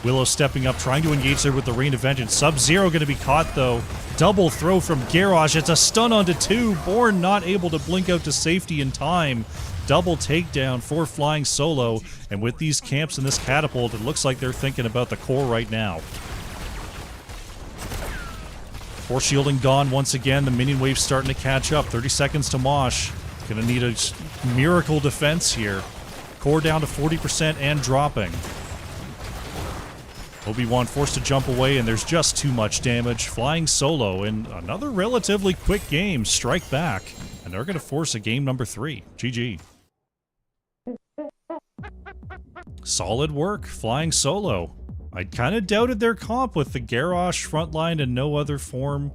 Willow stepping up, trying to engage there with the Rain of Vengeance. Sub-Zero going to be caught, though. Double throw from Garrosh. It's a stun onto 2. Born not able to blink out to safety in time. Double takedown for Flying Solo. And with these camps and this catapult, it looks like they're thinking about the core right now. Core shielding gone once again. The minion wave's starting to catch up. 30 seconds to Mosh. Gonna need a miracle defense here. Core down to 40% and dropping. Obi-Wan forced to jump away, and there's just too much damage. Flying Solo in another relatively quick game. Strike back, and they're gonna force a game number 3. GG. Solid work, Flying Solo. I kind of doubted their comp with the Garrosh frontline and no other form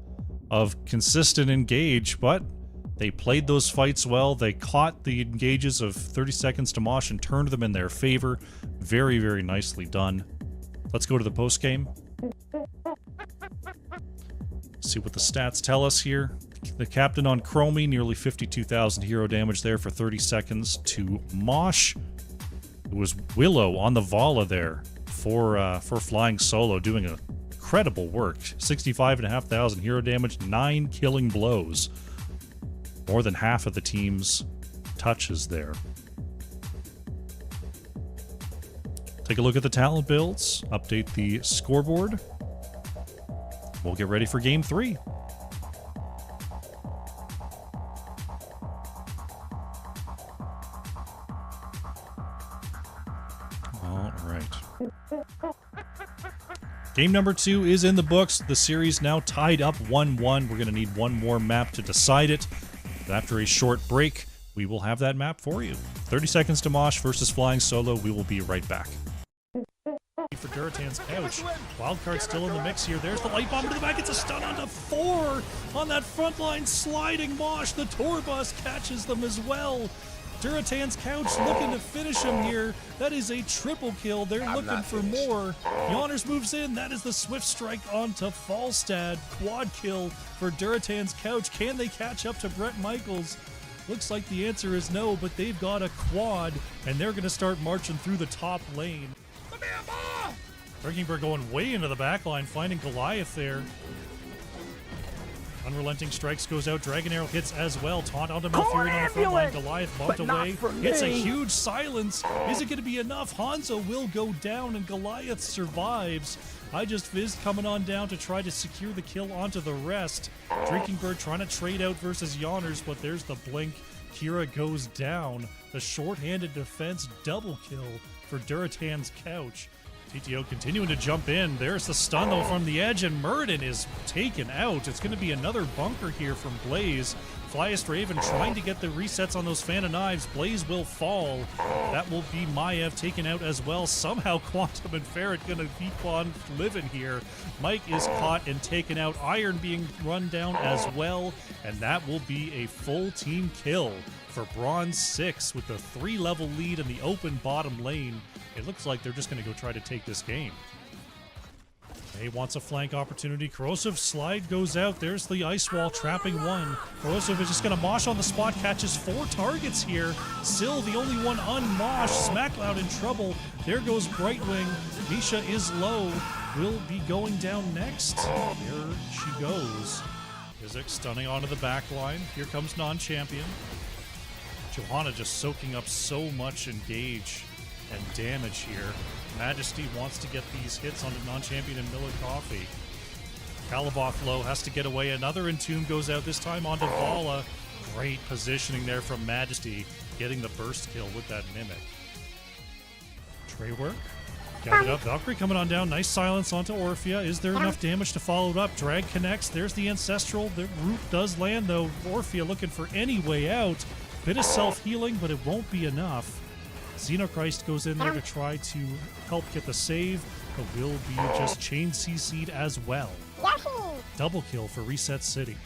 of consistent engage, but they played those fights well. They caught the engages of 30 seconds to Mosh and turned them in their favor. Very, very nicely done. Let's go to the post-game. See what the stats tell us here. The captain on Chromie, nearly 52,000 hero damage there for 30 seconds to Mosh. It was Willow on the Vala there for Flying Solo, doing incredible work. 65,500 hero damage, 9 killing blows. More than half of the team's touches there. Take a look at the talent builds, update the scoreboard. We'll get ready for game 3. All right. Game number 2 is in the books. The series now tied up 1-1. We're going to need one more map to decide it. After a short break, we will have that map for you. 30 seconds to Mosh versus Flying Solo. We will be right back. For Duratan's couch. Wildcard still in the mix here. There's the light bomb to the back. It's a stun onto 4 on that front line. Sliding Mosh. The tour bus catches them as well. Duratan's couch looking to finish him here. That is a triple kill. They're looking for more. Yonners moves in. That is the swift strike onto Falstad. Quad kill for Duratan's couch. Can they catch up to Brett Michaels? Looks like the answer is no, but they've got a quad, and they're going to start marching through the top lane. Birkenberg going way into the back line, finding Goliath there. Unrelenting Strikes goes out. Dragon Arrow hits as well. Taunt onto Malfurion on the front line. Goliath bumped away. It's a huge silence. Is it going to be enough? Hanzo will go down, and Goliath survives. I just fizzed coming on down to try to secure the kill onto the rest. Drinking Bird trying to trade out versus Yonners, but there's the blink. Kira goes down. The short-handed defense double kill for Duratan's couch. TTO continuing to jump in. There's the stun, though, from the edge, and Murden is taken out. It's going to be another bunker here from Blaze. Flyest Raven trying to get the resets on those Fan of Knives. Blaze will fall. That will be Maiev taken out as well. Somehow Quantum and Ferret going to keep on living here. Mike is caught and taken out. Iron being run down as well. And that will be a full team kill for Bronze 6 with the 3-level lead in the open bottom lane. It looks like they're just going to go try to take this game. May wants a flank opportunity. Corrosive slide goes out. There's the ice wall trapping 1. Corrosive is just going to mosh on the spot. Catches 4 targets here. Still the only one unmoshed. Smackloud in trouble. There goes Brightwing. Misha is low. Will be going down next. There she goes. Izik stunning onto the back line. Here comes non-champion. Johanna just soaking up so much engage and damage here. Majesty wants to get these hits onto non-champion and Miller Coffee. Kalaboth low, has to get away. Another Entomb goes out, this time onto Vala. Great positioning there from Majesty, getting the burst kill with that Mimic. Trey work. Gathered up. Valkyrie coming on down. Nice silence onto Orphea. Is there enough damage to follow it up? Drag connects. There's the Ancestral. The root does land, though. Orphea looking for any way out. Bit of self-healing, but it won't be enough. Xenochrist goes in there to try to help get the save, but will be just chain CC'd as well. Double kill for Reset City.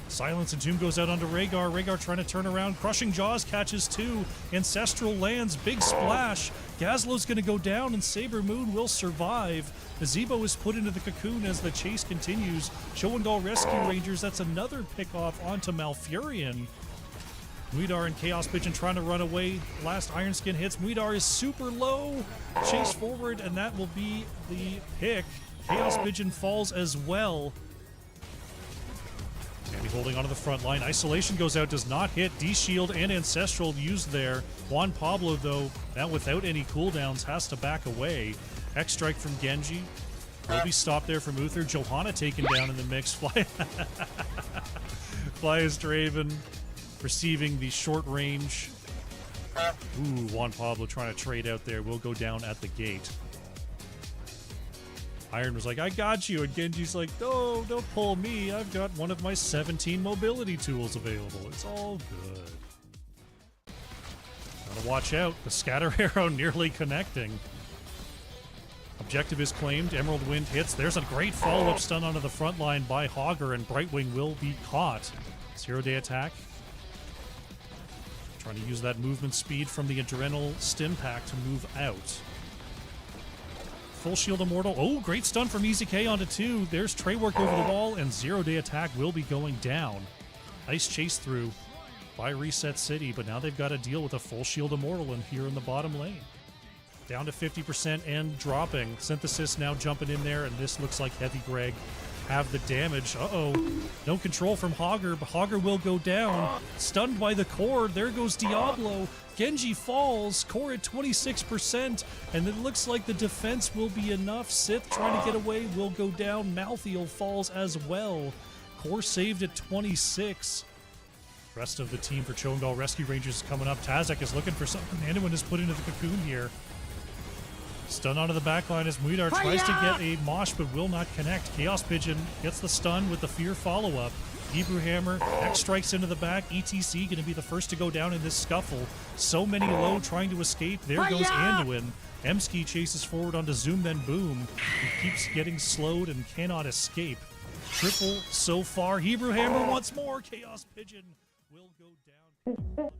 Silence and Tomb goes out onto Rhaegar. Rhaegar trying to turn around. Crushing Jaws catches two. Ancestral lands. Big splash. Gazlo's going to go down, and Saber Moon will survive. Nazebo is put into the cocoon as the chase continues. Shoandal Rescue Rangers, that's another pick off onto Malfurion. Muidar and Chaos Pigeon trying to run away. Last Iron Skin hits. Muidar is super low. Chase forward, and that will be the pick. Chaos Pigeon falls as well. Sandy holding onto the front line. Isolation goes out, does not hit. D-Shield and Ancestral used there. Juan Pablo, though, now without any cooldowns, has to back away. X-Strike from Genji. Will be stopped there from Uther. Johanna taken down in the mix. Flyest Raven receiving the short range. Ooh, Juan Pablo trying to trade out there. Will go down at the gate. Iron was like, I got you. And Genji's like, no, don't pull me. I've got one of my 17 mobility tools available. It's all good. Gotta watch out. The scatter arrow nearly connecting. Objective is claimed. Emerald Wind hits. There's a great follow-up stun onto the front line by Hogger, and Brightwing will be caught. 0-day attack. Trying to use that movement speed from the Adrenal Stim Pack to move out. Full Shield Immortal. Oh, great stun from EZK onto two. There's Trey work over the wall, and 0-day attack will be going down. Nice chase through by Reset City, but now they've got to deal with a Full Shield Immortal in here in the bottom lane. Down to 50% and dropping. Synthesis now jumping in there, and this looks like Heavy Greg have the damage. Uh-oh. No control from Hogger, but Hogger will go down. Stunned by the core. There goes Diablo. Genji falls. Core at 26%, and it looks like the defense will be enough. Sith trying to get away will go down. Malthael falls as well. Core saved at 26. Rest of the team for Cho'Gath Rescue Rangers is coming up. Tazak is looking for something. Anyone is put into the cocoon here. Stun onto the backline as Muidar tries to get a Mosh but will not connect. Chaos Pigeon gets the stun with the Fear follow-up. Hebrew Hammer, X strikes into the back. ETC going to be the first to go down in this scuffle. So many low trying to escape. There goes Anduin. Emski chases forward onto Zoom then Boom. He keeps getting slowed and cannot escape. Triple so far. Hebrew Hammer once more. Chaos Pigeon will go down.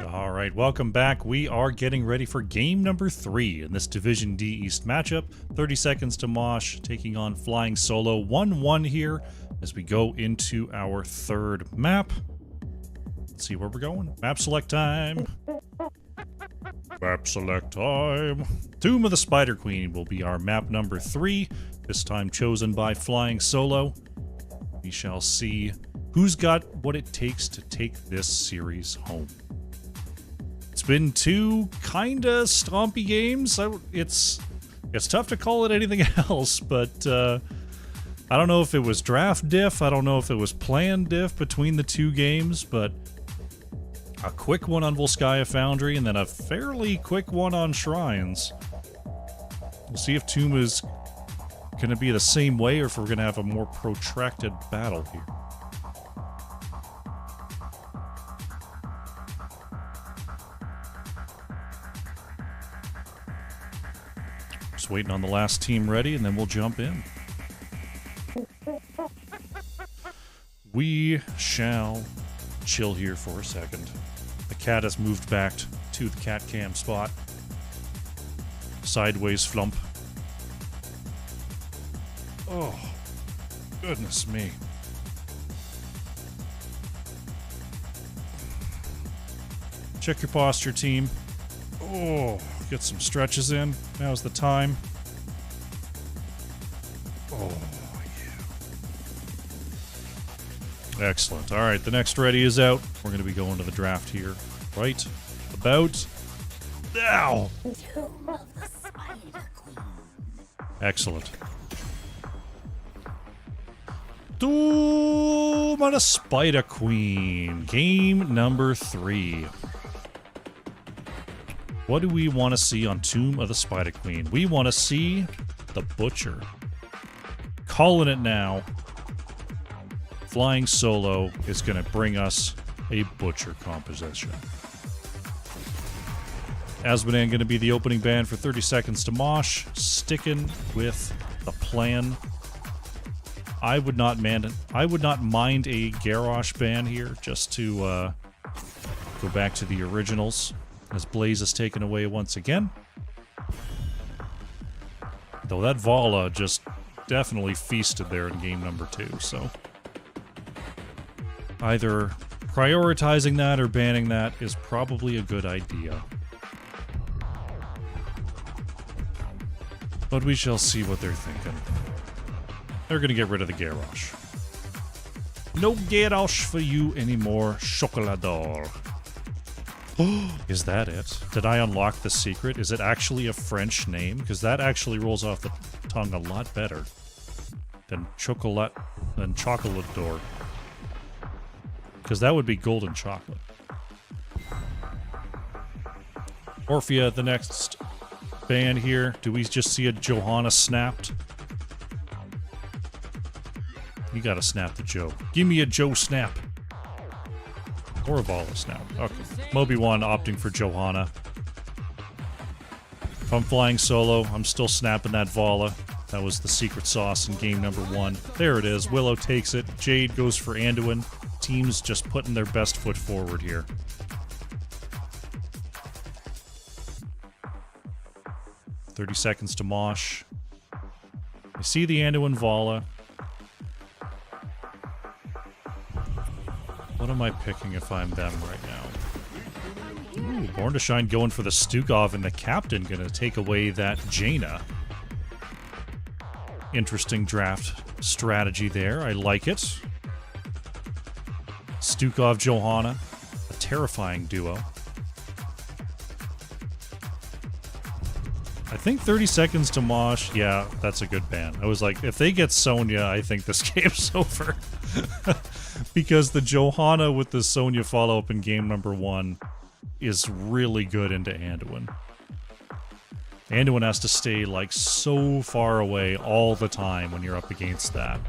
All right, welcome back. We are getting ready for game number 3 in this Division D East matchup. 30 seconds to Mosh taking on Flying Solo. 1-1 here as we go into our third map. Let's see where we're going. Map select time. Map select time. Tomb of the Spider Queen will be our map number 3, this time chosen by Flying Solo. We shall see who's got what it takes to take this series home. It's been 2 kinda stompy games. It's tough to call it anything else, but I don't know if it was draft diff. I don't know if it was plan diff between the 2 games, but a quick one on Volskaya Foundry and then a fairly quick one on Shrines. We'll see if Tomb is going to be the same way or if we're going to have a more protracted battle here. Just waiting on the last team ready, and then we'll jump in. We shall chill here for a second. The cat has moved back to the cat cam spot. Sideways flump. Oh, goodness me. Check your posture, team. Oh, get some stretches in. Now's the time. Oh, yeah. Excellent. All right, the next ready is out. We're going to be going to the draft here. Right about now. Excellent. Tomb of the Spider Queen. Game number 3. What do we want to see on Tomb of the Spider Queen? We want to see the Butcher. Calling it now. Flying Solo is going to bring us a Butcher composition. Asmodan going to be the opening band for 30 seconds to Mosh. Sticking with the plan. I would not mind a Garrosh ban here, just to go back to the originals, as Blaze is taken away once again. Though that Vala just definitely feasted there in game number 2, so either prioritizing that or banning that is probably a good idea. But we shall see what they're thinking. They're gonna get rid of the Garrosh. No Garrosh for you anymore, Chocolador. Is that it? Did I unlock the secret? Is it actually a French name? Because that actually rolls off the tongue a lot better than Chocolador. Because that would be golden chocolate. Orphea, the next band here. Do we just see a Johanna snapped? You gotta snap the Joe. Give me a Joe snap. Or a Vala snap. Okay. Moby1 opting for Johanna. If I'm flying solo, I'm still snapping that Vala. That was the secret sauce in game number 1. There it is. Willow takes it. Jade goes for Anduin. Team's just putting their best foot forward here. "30 seconds to Mosh. I see the Anduin Vala. What am I picking if I'm them right now? Ooh, Born to Shine going for the Stukov, and the captain gonna take away that Jaina. Interesting draft strategy there. I like it. Stukov, Johanna. A terrifying duo. I think 30 seconds to Mosh. Yeah, that's a good ban. I was like, if they get Sonya, I think this game's over. Because the Johanna with the Sonya follow-up in game number 1 is really good into Anduin. Anduin has to stay, like, so far away all the time when you're up against that.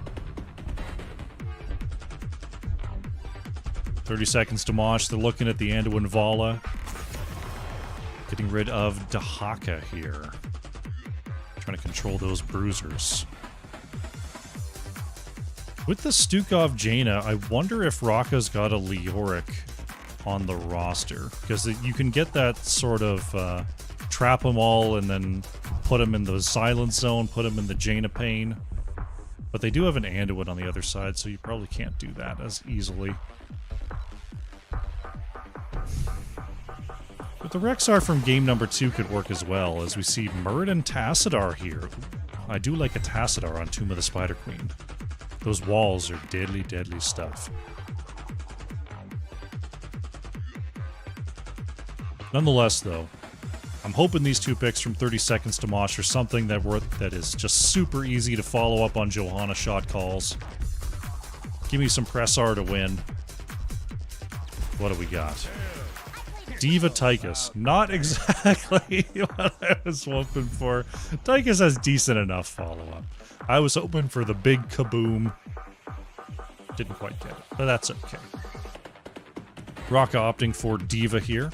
30 seconds to Mosh. They're looking at the Anduin Vala. Getting rid of Dahaka here. Trying to control those bruisers. With the Stukov Jaina, I wonder if Raka's got a Leoric on the roster. Because you can get that sort of trap them all and then put them in the silent zone, put them in the Jaina Pain. But they do have an Anduin on the other side, so you probably can't do that as easily. But the Rexar from game number 2 could work as well, as we see Muradin Tassadar here. I do like a Tassadar on Tomb of the Spider Queen. Those walls are deadly, deadly stuff. Nonetheless, though, I'm hoping these 2 picks from 30 seconds to Mosh are something that is just super easy to follow up on Johanna shot calls. Give me some press R to win. What do we got? Diva Tychus. Not exactly what I was hoping for. Tychus has decent enough follow-up. I was hoping for the big kaboom. Didn't quite get it, but that's okay. Raka opting for Diva here.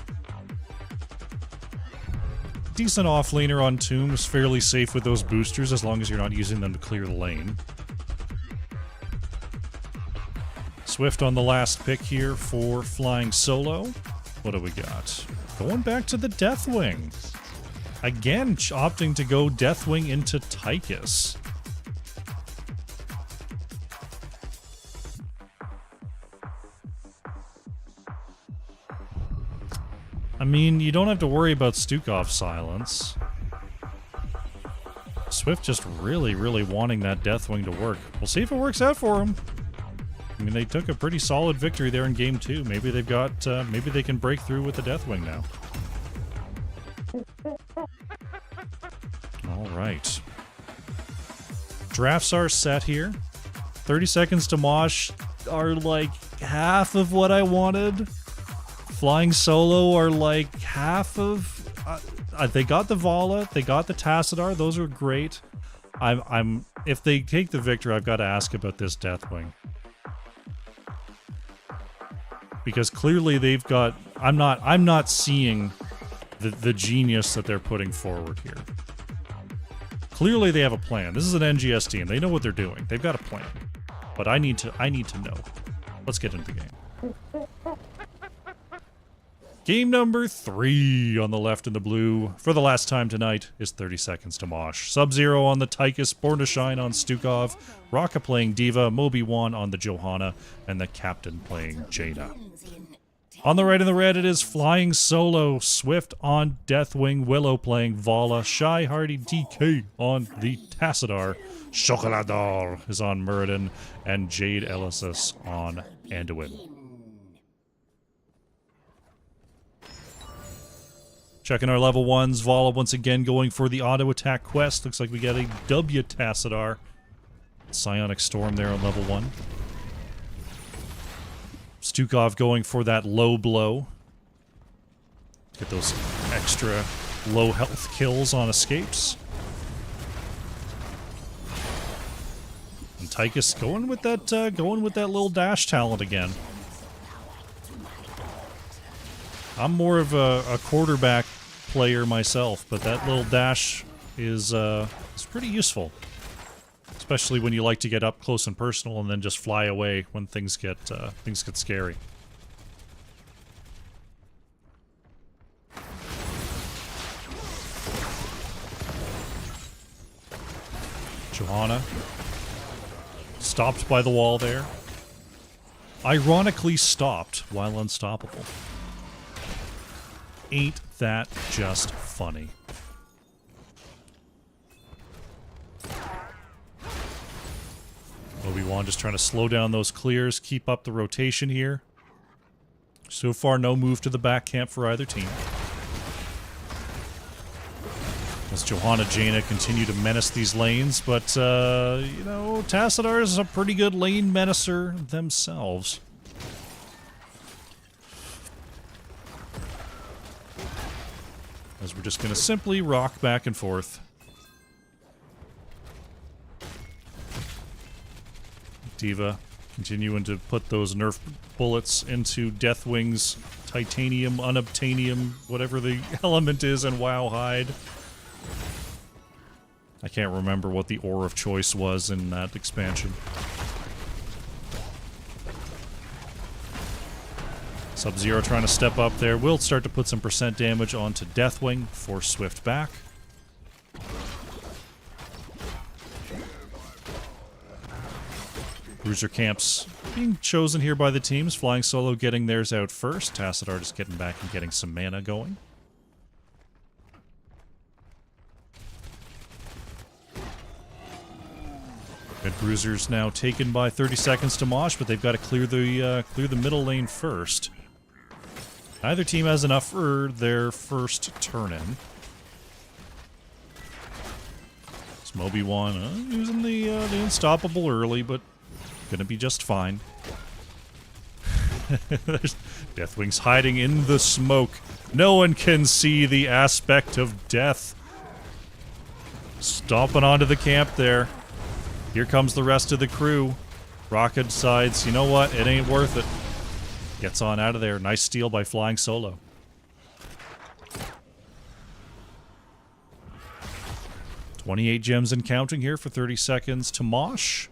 Decent offlaner on Tombs, fairly safe with those boosters as long as you're not using them to clear the lane. Swift on the last pick here for flying solo. What do we got? Going back to the Deathwing. Again, opting to go Deathwing into Tychus. I mean, you don't have to worry about Stukov silence. Swift just really, really wanting that Deathwing to work. We'll see if it works out for him. I mean, they took a pretty solid victory there in game 2. Maybe they've got, maybe they can break through with the Deathwing now. All right. Drafts are set here. 30 seconds to Mosh are like half of what I wanted. Flying Solo are like half of... they got the Vala, they got the Tassadar, those are great. If they take the victor, I've got to ask about this Deathwing. Because clearly they've got... I'm not seeing the genius that they're putting forward here. Clearly they have a plan. This is an NGS team. They know what they're doing. They've got a plan. But I need to know. Let's get into the game. Game number 3 on the left in the blue. For the last time tonight is 30 seconds to Mosh. Sub-Zero on the Tychus, Born to Shine on Stukov, Raka playing Diva, Moby-Wan on the Johanna, and the Captain playing Jaina. On the right in the red, it is Flying Solo, Swift on Deathwing, Willow playing Vala, Shy Hardy DK on the Tassadar, Chocolador is on Muradin, and Jade Elysis on Anduin. Checking our level 1s, Vala once again going for the auto attack quest. Looks like we got a W Tassadar. Psionic Storm there on level 1. Stukov going for that low blow. Get those extra low health kills on escapes. And Tychus going with that little dash talent again. I'm more of a quarterback player myself, but that little dash is pretty useful. Especially when you like to get up close and personal and then just fly away when things get scary. Johanna stopped by the wall there. Ironically stopped while unstoppable. Ain't that just funny? Obi-Wan just trying to slow down those clears, keep up the rotation here. So far, no move to the back camp for either team. As Johanna, Jaina continue to menace these lanes, but, you know, Tassadar is a pretty good lane menacer themselves. As we're just going to simply rock back and forth. Diva continuing to put those nerf bullets into Deathwing's titanium, unobtainium, whatever the element is, and WoW hide. I can't remember what the ore of choice was in that expansion. Sub-Zero trying to step up there. Will start to put some percent damage onto Deathwing for Swift back. Bruiser camps being chosen here by the teams. Flying Solo getting theirs out first. Tassadar just getting back and getting some mana going. Red Bruiser's now taken by 30 seconds to Mosh, but they've got to clear the middle lane first. Neither team has enough for their first turn-in. It's Moby-Wan using the Unstoppable early, but gonna be just fine. There's Deathwing's hiding in the smoke. No one can see the aspect of death. Stomping onto the camp there. Here comes the rest of the crew. Rocket decides, you know what, it ain't worth it. Gets on out of there. Nice steal by Flying Solo. $28 gems and counting here for 30 seconds to Mosh.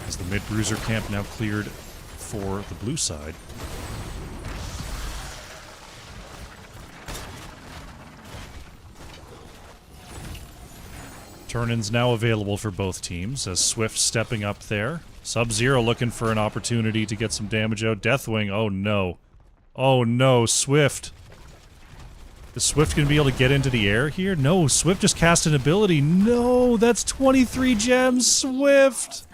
As the mid-bruiser camp now cleared for the blue side. Turn-ins now available for both teams, as Swift stepping up there. Sub-Zero looking for an opportunity to get some damage out. Deathwing, oh no. Oh no, Swift. Is Swift going to be able to get into the air here? No, Swift just cast an ability. No, that's 23 gems, Swift!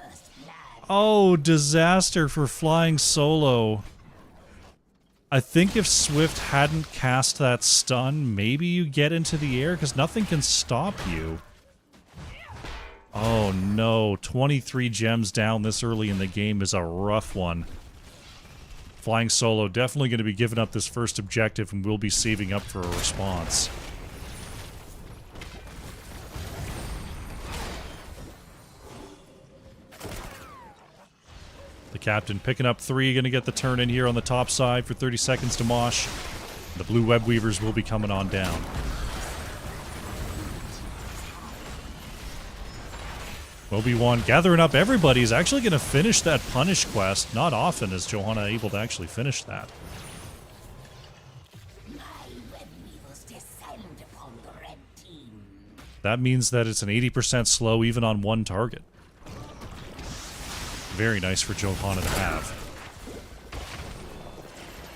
Oh, disaster for Flying Solo. I think if Swift hadn't cast that stun, maybe you get into the air, because nothing can stop you. Oh no, 23 gems down this early in the game is a rough one. Flying Solo definitely going to be giving up this first objective and will be saving up for a response. The captain picking up 3, going to get the turn in here on the top side for 30 seconds to Mosh. The blue web weavers will be coming on down. Obi-Wan gathering up everybody is actually going to finish that punish quest. Not often is Johanna able to actually finish that. That means that it's an 80% slow even on one target. Very nice for Johanna to have.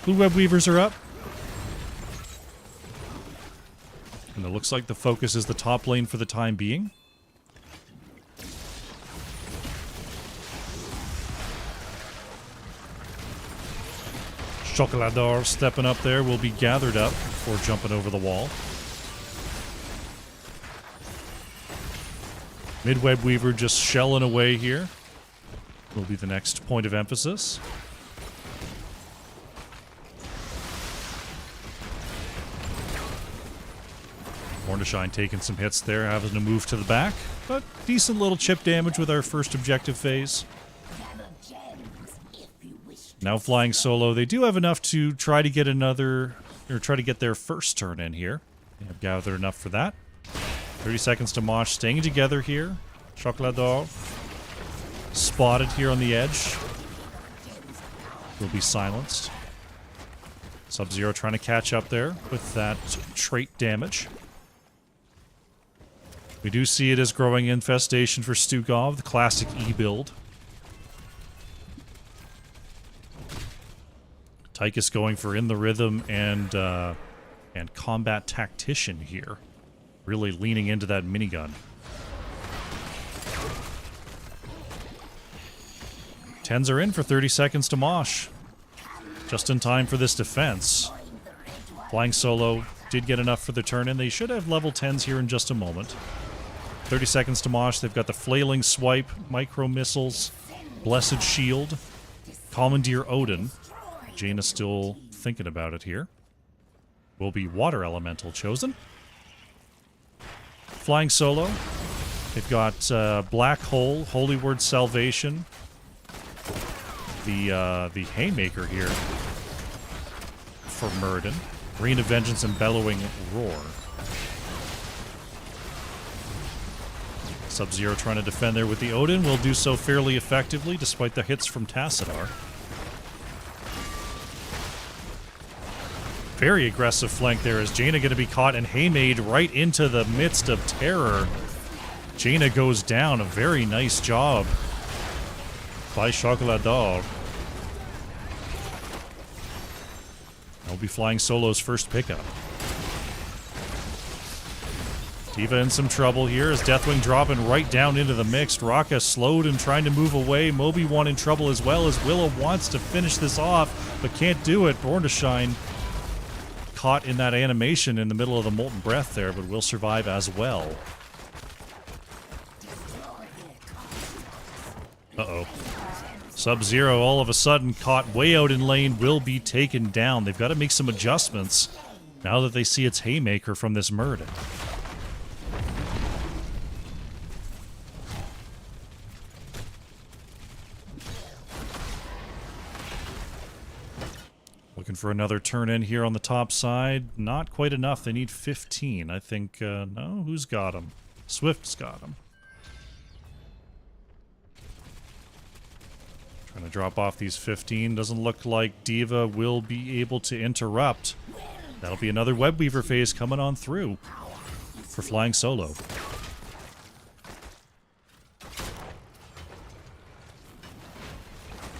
Blue web weavers are up. And it looks like the focus is the top lane for the time being. Chocolador stepping up there will be gathered up before jumping over the wall. Mid-web weaver just shelling away here. Will be the next point of emphasis. Born-to-Shine taking some hits there, having to move to the back. But decent little chip damage with our first objective phase. Now Flying Solo, they do have enough to try to get another, or try to get their first turn in here. They have gathered enough for that. 30 seconds to Mosh, staying together here. Chocolador spotted here on the edge. Will be silenced. Sub-Zero trying to catch up there with that trait damage. We do see it as growing infestation for Stukov, the classic E-build. Tychus going for In the Rhythm and Combat Tactician here. Really leaning into that minigun. Tens are in for 30 seconds to Mosh. Just in time for this defense. Flying Solo did get enough for the turn in. They should have level 10s here in just a moment. 30 seconds to Mosh. They've got the Flailing Swipe, Micro Missiles, Blessed Shield, Commandeer Odin. Jaina's still thinking about it here. Will be Water Elemental chosen. Flying Solo. They've got Black Hole, Holy Word Salvation. The Haymaker here for Muradin. Rain of Vengeance and Bellowing Roar. Sub-Zero trying to defend there with the Odin. Will do so fairly effectively despite the hits from Tassadar. Very aggressive flank there. Is Jaina going to be caught and Haymade right into the midst of terror? Jaina goes down. A very nice job by Chocolador. That'll be Flying Solo's first pickup. D.Va in some trouble here as Deathwing dropping right down into the mix. Raka slowed and trying to move away. Moby-Wan in trouble as well as Willow wants to finish this off, but can't do it. Born-to-Shine caught in that animation in the middle of the Molten Breath there, but will survive as well. Uh-oh. Sub-Zero all of a sudden caught way out in lane, will be taken down. They've got to make some adjustments now that they see its Haymaker from this Muradin. Looking for another turn in here on the top side. Not quite enough. They need 15. I think, no, who's got him? Swift's got him. Trying to drop off these 15. Doesn't look like D.Va will be able to interrupt. That'll be another Web Weaver phase coming on through for Flying Solo.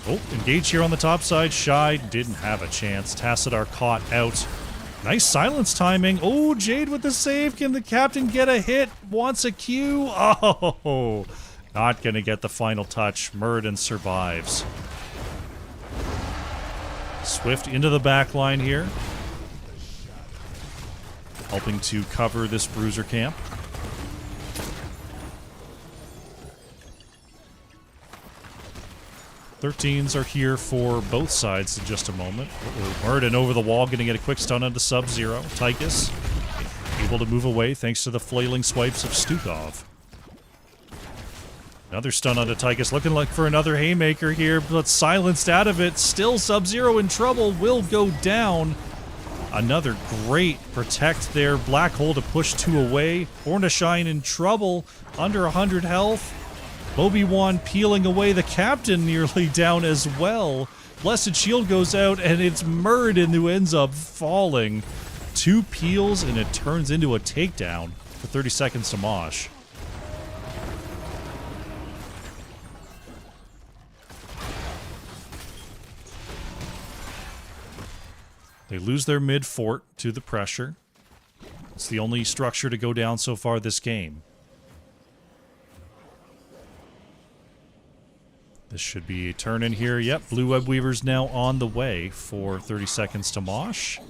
Oh, engage here on the top side. Shy didn't have a chance. Tassadar caught out. Nice silence timing. Oh, Jade with the save. Can the captain get a hit? Wants a Q. Oh, not going to get the final touch. Muradin survives. Swift into the back line here. Helping to cover this bruiser camp. 13s are here for both sides in just a moment. Murden over the wall, going to get a quick stun onto Sub-Zero. Tychus able to move away thanks to the flailing swipes of Stukov. Another stun onto Tychus, looking like for another haymaker here, but silenced out of it. Still Sub-Zero in trouble, will go down. Another great protect there. Black Hole to push 2 away. Ornashine in trouble, under 100 health. Obi-Wan peeling away, the captain nearly down as well. Blessed Shield goes out, and it's Muradin who ends up falling. 2 peels, and it turns into a takedown for 30 seconds to Mosh. They lose their mid fort to the pressure. It's the only structure to go down so far this game. This should be a turn in here. Yep, Blue Web Weaver's now on the way for 30 seconds to Mosh.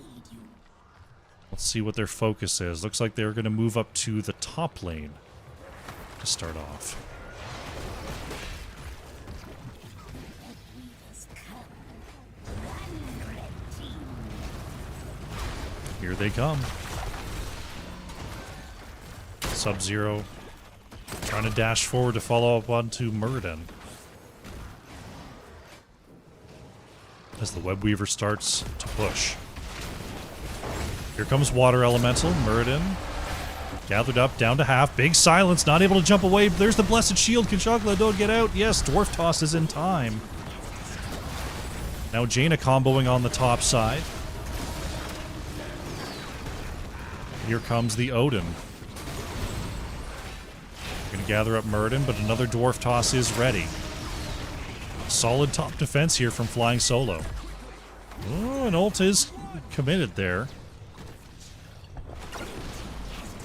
Let's see what their focus is. Looks like they're going to move up to the top lane to start off. Here they come. Sub-Zero trying to dash forward to follow up onto Muradin. As the Web Weaver starts to push. Here comes Water Elemental. Muradin gathered up, down to half. Big silence, not able to jump away. There's the Blessed Shield. Can Chocolate get out? Yes, Dwarf Toss is in time. Now Jaina comboing on the top side. Here comes the Odin. Gonna gather up Muradin, but another Dwarf Toss is ready. Solid top defense here from Flying Solo. Oh, an ult is committed there.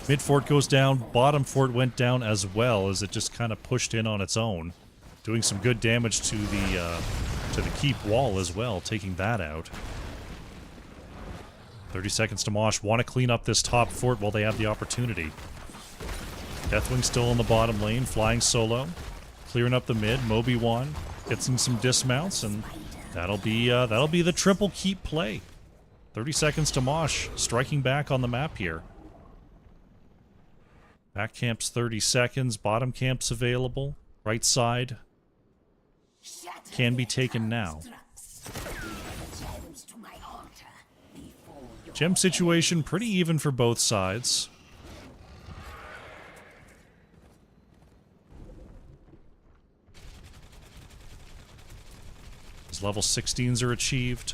Mid fort goes down, bottom fort went down as well as it just kind of pushed in on its own. Doing some good damage to the keep wall as well, taking that out. 30 seconds to Mosh. Want to clean up this top fort while they have the opportunity. Deathwing still in the bottom lane, Flying Solo. Clearing up the mid, Mobi-Wan gets him some dismounts, and that'll be the triple keep play. 30 seconds to Mosh, striking back on the map here. Back camp's 30 seconds, bottom camp's available. Right side can be taken now. Gem situation pretty even for both sides. As level 16s are achieved.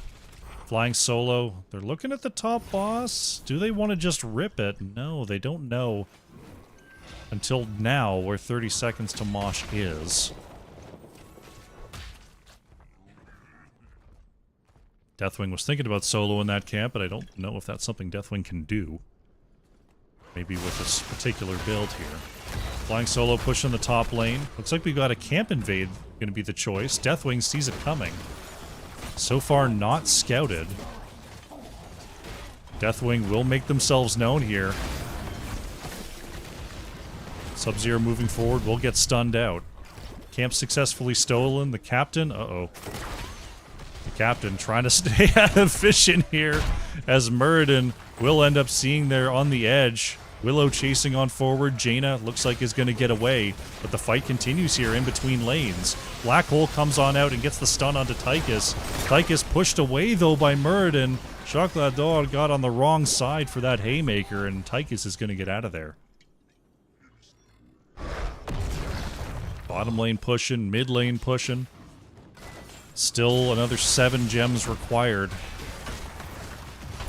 Flying Solo, they're looking at the top boss. Do they want to just rip it? No, they don't know until now where 30 seconds to Mosh is. Deathwing was thinking about Solo in that camp, but I don't know if that's something Deathwing can do. Maybe with this particular build here. Flying Solo pushing the top lane. Looks like we've got a camp invade going to be the choice. Deathwing sees it coming. So far not scouted. Deathwing will make themselves known here. Sub-Zero moving forward will get stunned out. Camp successfully stolen. The captain, uh-oh. The captain trying to stay efficient here as Muradin will end up seeing there on the edge. Willow chasing on forward. Jaina looks like is going to get away, but the fight continues here in between lanes. Black Hole comes on out and gets the stun onto Tychus. Tychus pushed away though by Muradin. Choclador got on the wrong side for that haymaker, and Tychus is going to get out of there. Bottom lane pushing, mid lane pushing. Still another 7 gems required.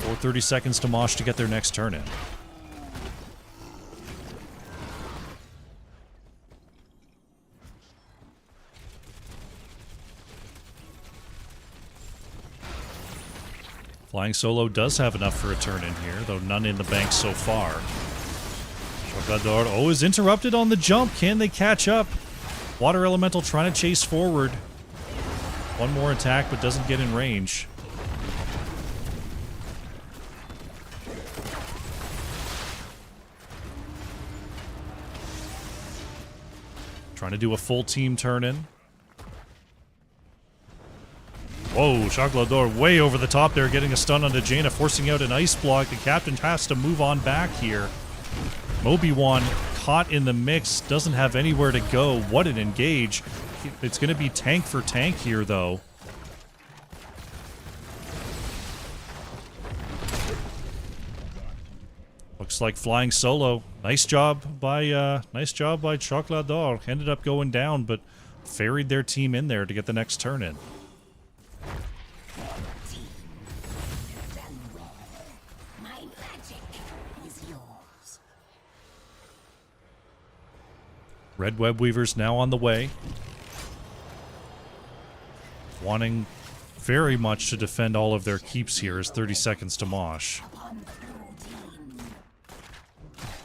Or 30 seconds to Mosh to get their next turn in. Flying Solo does have enough for a turn in here, though none in the bank so far. Choclador, oh, is interrupted on the jump. Can they catch up? Water Elemental trying to chase forward. One more attack, but doesn't get in range. Trying to do a full team turn in. Whoa, Choclador way over the top there, getting a stun onto Jaina, forcing out an ice block. The captain has to move on back here. Moby-Wan caught in the mix, doesn't have anywhere to go. What an engage. It's going to be tank for tank here, though. Looks like flying solo. Nice job by Choclador. Ended up going down, but ferried their team in there to get the next turn in. Red Web Weavers now on the way. Wanting very much to defend all of their keeps here as 30 seconds to Mosh.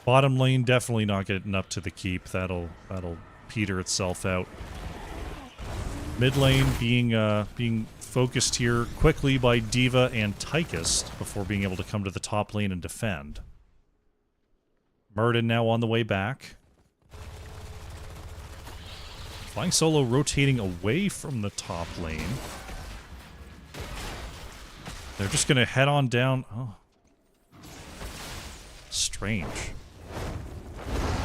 Bottom lane definitely not getting up to the keep. That'll peter itself out. Mid lane being focused here quickly by D.Va and Tychus before being able to come to the top lane and defend. Muradin now on the way back. Flying Solo rotating away from the top lane. They're just going to head on down. Oh. Strange.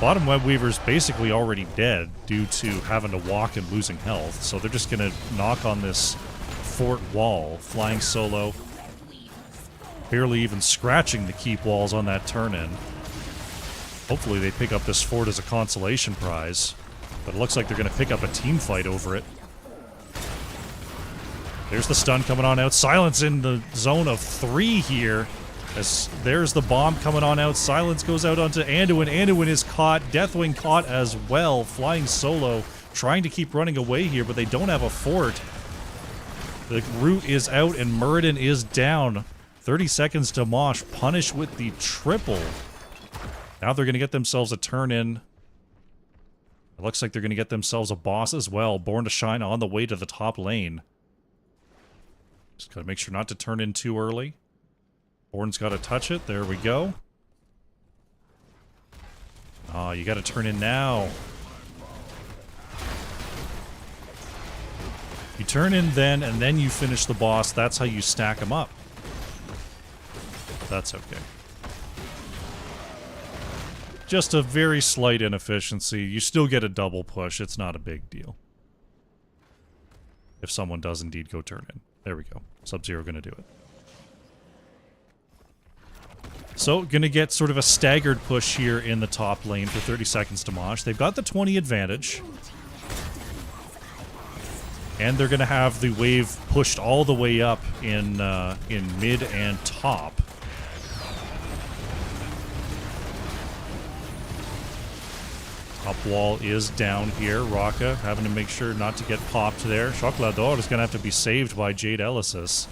Bottom Web Weaver's basically already dead due to having to walk and losing health, so they're just going to knock on this fort wall. Flying Solo barely even scratching the keep walls on that turn-in. Hopefully they pick up this fort as a consolation prize. But it looks like they're going to pick up a team fight over it. There's the stun coming on out. Silence in the zone of 3 here. As there's the bomb coming on out. Silence goes out onto Anduin. Anduin is caught. Deathwing caught as well. Flying Solo trying to keep running away here, but they don't have a fort. The root is out and Muradin is down. 30 seconds to Mosh. Punish with the triple. Now they're going to get themselves a turn in. It looks like they're going to get themselves a boss as well. Born to Shine on the way to the top lane. Just got to make sure not to turn in too early. Born's got to touch it. There we go. Oh, you got to turn in now. You turn in then, and then you finish the boss. That's how you stack them up. That's okay. Just a very slight inefficiency. You still get a double push. It's not a big deal. If someone does indeed go turn in. There we go. Sub-Zero gonna do it. So, gonna get sort of a staggered push here in the top lane for 30 seconds to Mosh. They've got the 20 advantage. And they're gonna have the wave pushed all the way up in mid and top. Top wall is down here. Raka having to make sure not to get popped there. Choclador is going to have to be saved by Jade Elysis.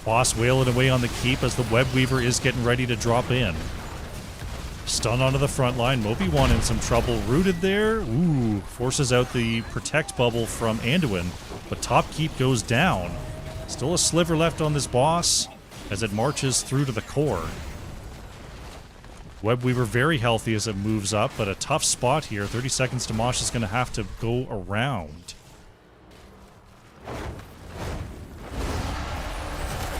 Boss wailing away on the keep as the Web Weaver is getting ready to drop in. Stun onto the front line. Moby-Wan in some trouble. Rooted there. Ooh, forces out the protect bubble from Anduin. But top keep goes down. Still a sliver left on this boss as it marches through to the core. Web Weaver very healthy as it moves up, but a tough spot here. 30 seconds to Mosh is going to have to go around.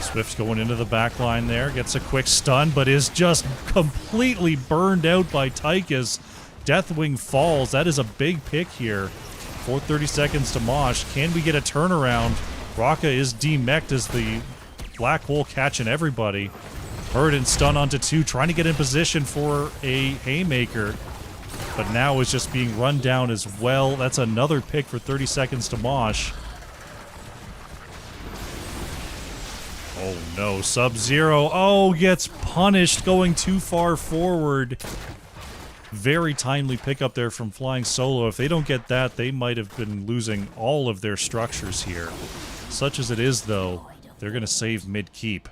Swift going into the back line there. Gets a quick stun, but is just completely burned out by Tychus. Deathwing falls. That is a big pick here. 4:30 seconds to Mosh. Can we get a turnaround? Raka is demeched as the black hole catching everybody. Muradin stun onto 2, trying to get in position for a haymaker. But now is just being run down as well. That's another pick for 30 seconds to Mosh. Oh no, Sub-Zero. Oh, gets punished going too far forward. Very timely pickup there from Flying Solo. If they don't get that, they might have been losing all of their structures here. Such as it is, though, they're going to save mid-keep.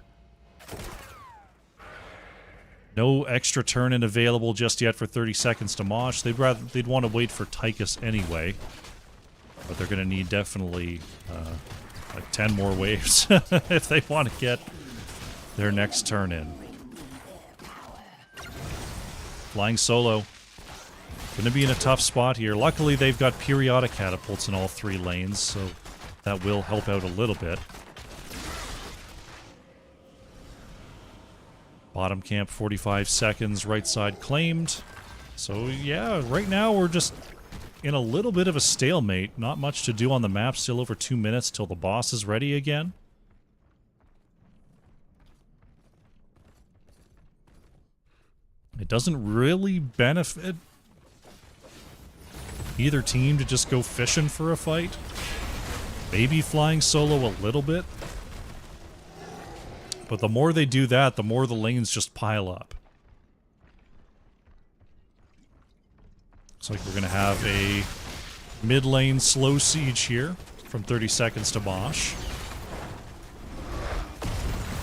No extra turn-in available just yet for 30 seconds to Mosh. They'd want to wait for Tychus anyway. But they're going to need definitely like 10 more waves if they want to get their next turn-in. Flying Solo Gonna be in a tough spot here. Luckily, they've got periodic catapults in all 3 lanes, so that will help out a little bit. Bottom camp, 45 seconds, right side claimed. So yeah, right now we're just in a little bit of a stalemate. Not much to do on the map, still over 2 minutes till the boss is ready again. It doesn't really benefit either team to just go fishing for a fight. Maybe flying solo a little bit. But the more they do that, the more the lanes just pile up. Looks like we're going to have a mid-lane slow siege here from 30 seconds to Mosh.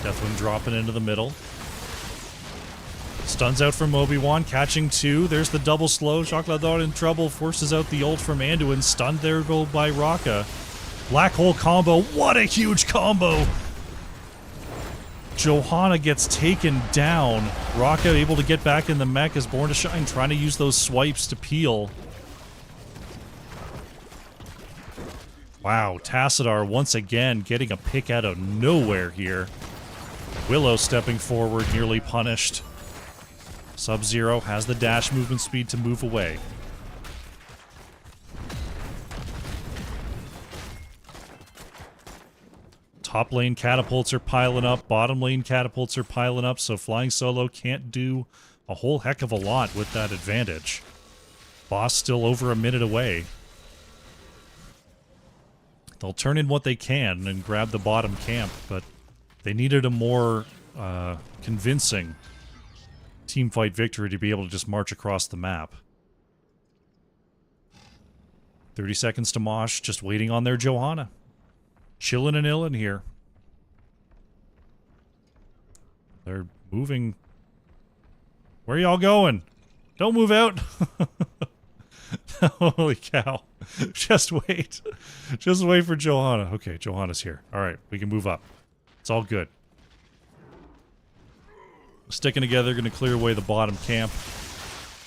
Deathwing dropping into the middle. Stuns out from Obi-Wan, catching 2. There's the double slow. Choclador in trouble, forces out the ult from Anduin. Stunned there go by Raka. Black hole combo. What a huge combo! Johanna gets taken down. Raka able to get back in the mech as Born to Shine, trying to use those swipes to peel. Wow, Tassadar once again getting a pick out of nowhere here. Willow stepping forward, nearly punished. Sub-Zero has the dash movement speed to move away. Top lane catapults are piling up, bottom lane catapults are piling up, so Flying Solo can't do a whole heck of a lot with that advantage. Boss still over a minute away. They'll turn in what they can and grab the bottom camp, but they needed a more convincing teamfight victory to be able to just march across the map. 30 seconds to Mosh, just waiting on their Johanna. Chillin' and illin' here. They're moving. Where y'all going? Don't move out. Holy cow. Just wait. Just wait for Johanna. Okay, Johanna's here. Alright, we can move up. It's all good. Sticking together, gonna clear away the bottom camp.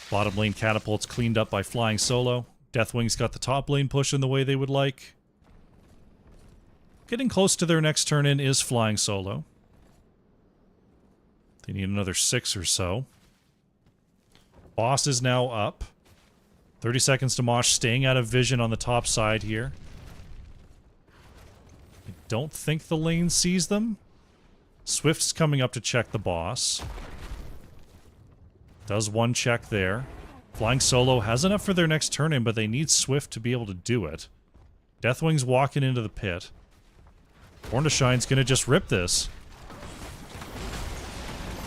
Bottom lane catapults cleaned up by Flying Solo. Deathwing's got the top lane pushing the way they would like. Getting close to their next turn in is Flying Solo. They need another 6 or so. Boss is now up. 30 seconds to Mosh, staying out of vision on the top side here. I don't think the lane sees them. Swift's coming up to check the boss. Does one check there. Flying Solo has enough for their next turn in, but they need Swift to be able to do it. Deathwing's walking into the pit. Born to Shine's gonna just rip this.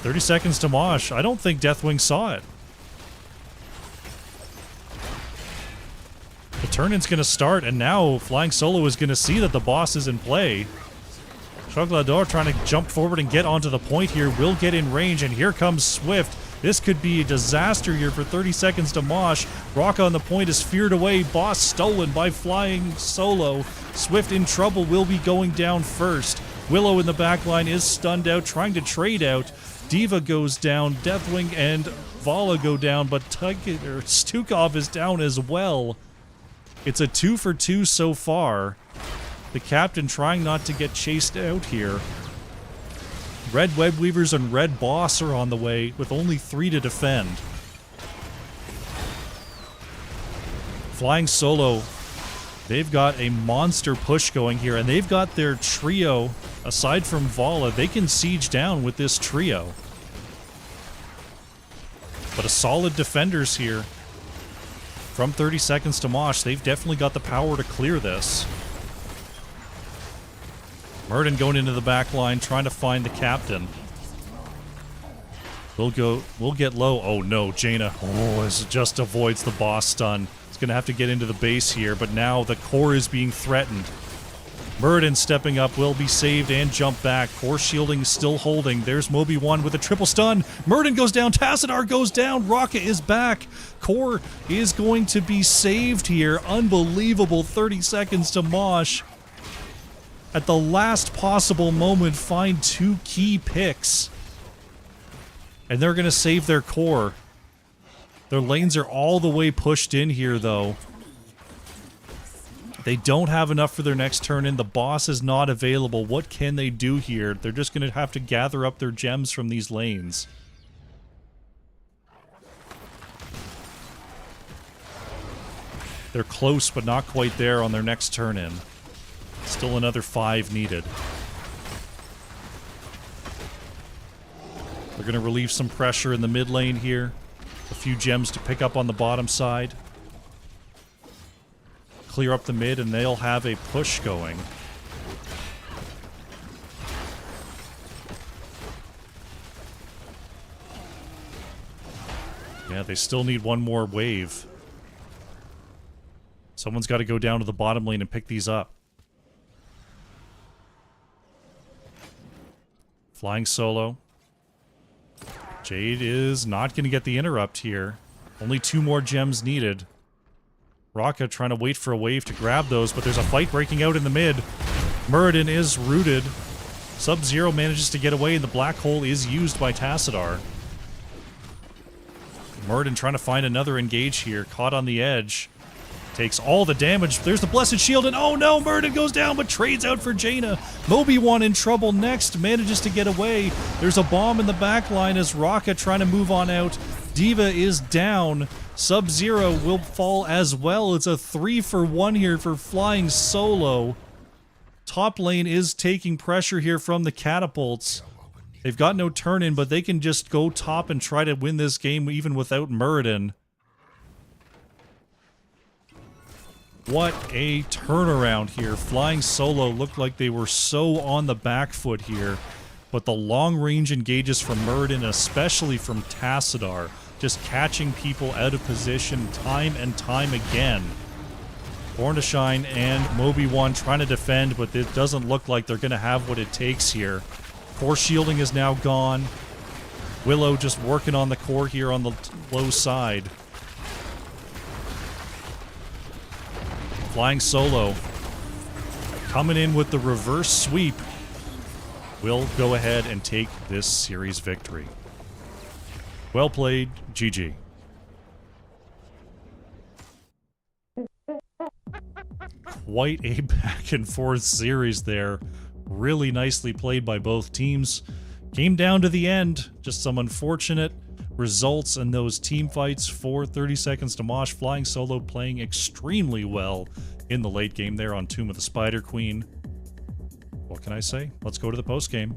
30 seconds to Mosh. I don't think Deathwing saw it. The turn-in's gonna start, and now Flying Solo is gonna see that the boss is in play. Choclador trying to jump forward and get onto the point here, will get in range, and here comes Swift. This could be a disaster here for 30 seconds to Mosh. Raka on the point is feared away. Boss stolen by Flying Solo. Swift in trouble, will be going down first. Willow in the back line is stunned out, trying to trade out. Diva goes down. Deathwing and Vala go down, but Stukov is down as well. It's a 2 for 2 so far. The captain trying not to get chased out here. Red Web Weavers and Red Boss are on the way with only 3 to defend. Flying Solo, they've got a monster push going here, and they've got their trio. Aside from Vala, they can siege down with this trio. But a solid defenders here. From 30 seconds to Mosh, they've definitely got the power to clear this. Murden going into the back line, trying to find the captain. We'll get low. Oh no, Jaina. Oh, it just avoids the boss stun. It's gonna have to get into the base here, but now the core is being threatened. Murden stepping up, will be saved and jump back. Core shielding still holding. There's Moby1 with a triple stun. Murden goes down, Tassadar goes down, Raka is back. Core is going to be saved here. Unbelievable 30 seconds to Mosh. At the last possible moment, find 2 key picks. And they're going to save their core. Their lanes are all the way pushed in here, though. They don't have enough for their next turn in. The boss is not available. What can they do here? They're just going to have to gather up their gems from these lanes. They're close, but not quite there on their next turn in. Still another 5 needed. They're going to relieve some pressure in the mid lane here. A few gems to pick up on the bottom side. Clear up the mid, and they'll have a push going. Yeah, they still need one more wave. Someone's got to go down to the bottom lane and pick these up. Flying solo. Jade is not going to get the interrupt here. Only 2 more gems needed. Raka trying to wait for a wave to grab those, but there's a fight breaking out in the mid. Muradin is rooted. Sub-Zero manages to get away, and the black hole is used by Tassadar. Muradin trying to find another engage here, caught on the edge. Takes all the damage. There's the Blessed Shield, and oh no, Muradin goes down, but trades out for Jaina. Moby1 in trouble next, manages to get away. There's a bomb in the back line as Raka trying to move on out. Diva is down. Sub-Zero will fall as well. It's a 3-for-1 here for Flying Solo. Top lane is taking pressure here from the catapults. They've got no turn in, but they can just go top and try to win this game even without Muradin. What a turnaround here. Flying Solo looked like they were so on the back foot here, but the long-range engages from Muradin, especially from Tassadar, just catching people out of position time and time again. Born to Shine and Moby1 trying to defend, but it doesn't look like they're going to have what it takes here. Core shielding is now gone. Willow just working on the core here on the low side. Flying Solo coming in with the reverse sweep will go ahead and take this series victory. Well played, GG. Quite a back and forth series there. Really nicely played by both teams. Came down to the end. Just some unfortunate results in those team fights for 30 Seconds to Mosh. Flying Solo playing extremely well in the late game there on Tomb of the Spider Queen. What can I say? Let's go to the post game.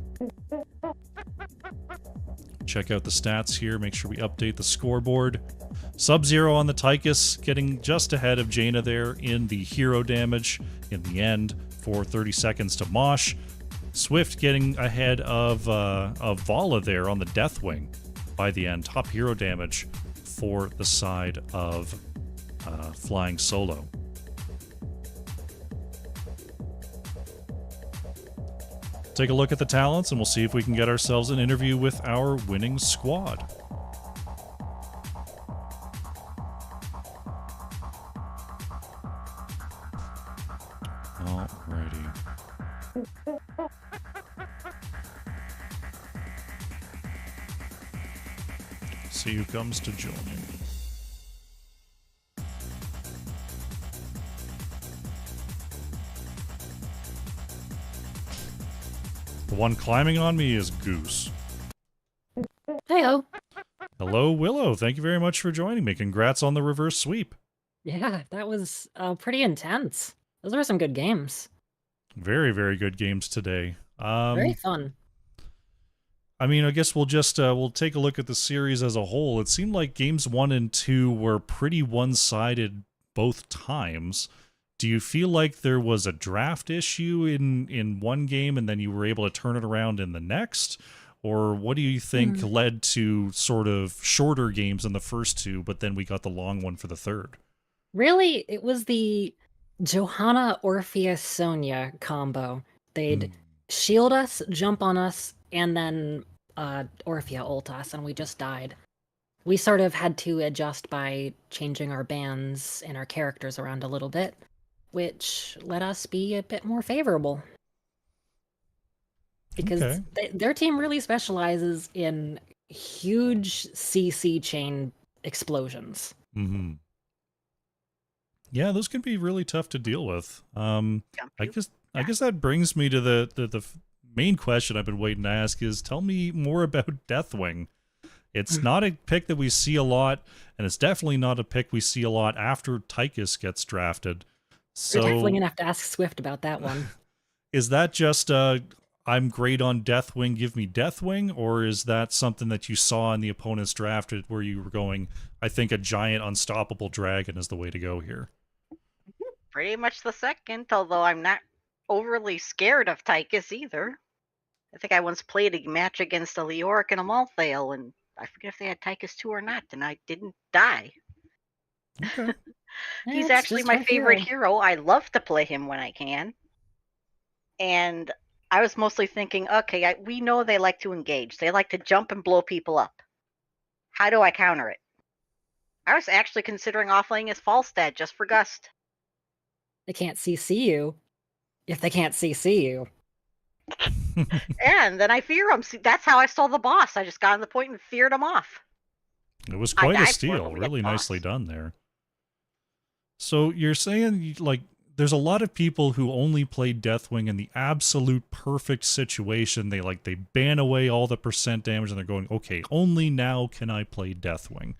Check out the stats here. Make sure we update the scoreboard. Sub-Zero on the Tychus, getting just ahead of Jaina there in the hero damage in the end for 30 Seconds to Mosh. Swift getting ahead of Vala there on the Deathwing by the end. Top hero damage for the side of Flying Solo. Take a look at the talents, and we'll see if we can get ourselves an interview with our winning squad. Alrighty. See who comes to join. The one climbing on me is Goose. Heyo. Hello, Willow. Thank you very much for joining me. Congrats on the reverse sweep. Yeah, that was pretty intense. Those were some good games. Very, very good games today. Very fun. I mean, I guess we'll just we'll take a look at the series as a whole. It seemed like games 1 and 2 were pretty one-sided both times. Do you feel like there was a draft issue in one game and then you were able to turn it around in the next? Or what do you think led to sort of shorter games in the first 2, but then we got the long one for the third? Really, it was the Johanna, Orpheus, Sonya combo. They'd shield us, jump on us, and then Orphea ult us, and we just died. We sort of had to adjust by changing our bands and our characters around a little bit, which let us be a bit more favorable. Because their team really specializes in huge CC chain explosions. Mm-hmm. Yeah, those can be really tough to deal with. I guess that brings me to the main question I've been waiting to ask is tell me more about Deathwing. It's not a pick that we see a lot, and it's definitely not a pick we see a lot after Tychus gets drafted. You're definitely So gonna have to ask Swift about that one. is that just I'm great on Deathwing, give me Deathwing, or is that something that you saw in the opponent's drafted where you were going, I think a giant unstoppable dragon is the way to go here? Pretty much the second, although I'm not overly scared of Tychus either. I think I once played a match against a Leoric and a Malthael, and I forget if they had Tychus 2 or not, and I didn't die. Okay. He's It's actually just my our favorite hero. I love to play him when I can. And I was mostly thinking, okay, we know they like to engage. They like to jump and blow people up. How do I counter it? I was actually considering offlaying his Falstad just for Gust. They can't CC you if they can't CC you. And then I fear him. See, that's how I stole the boss. I just got on the point and feared him off. It was I quite a died for steal. him, we Really got the nicely boss. done there. So you're saying, like, there's a lot of people who only play Deathwing in the absolute perfect situation. They ban away all the percent damage and they're going, okay, only now can I play Deathwing.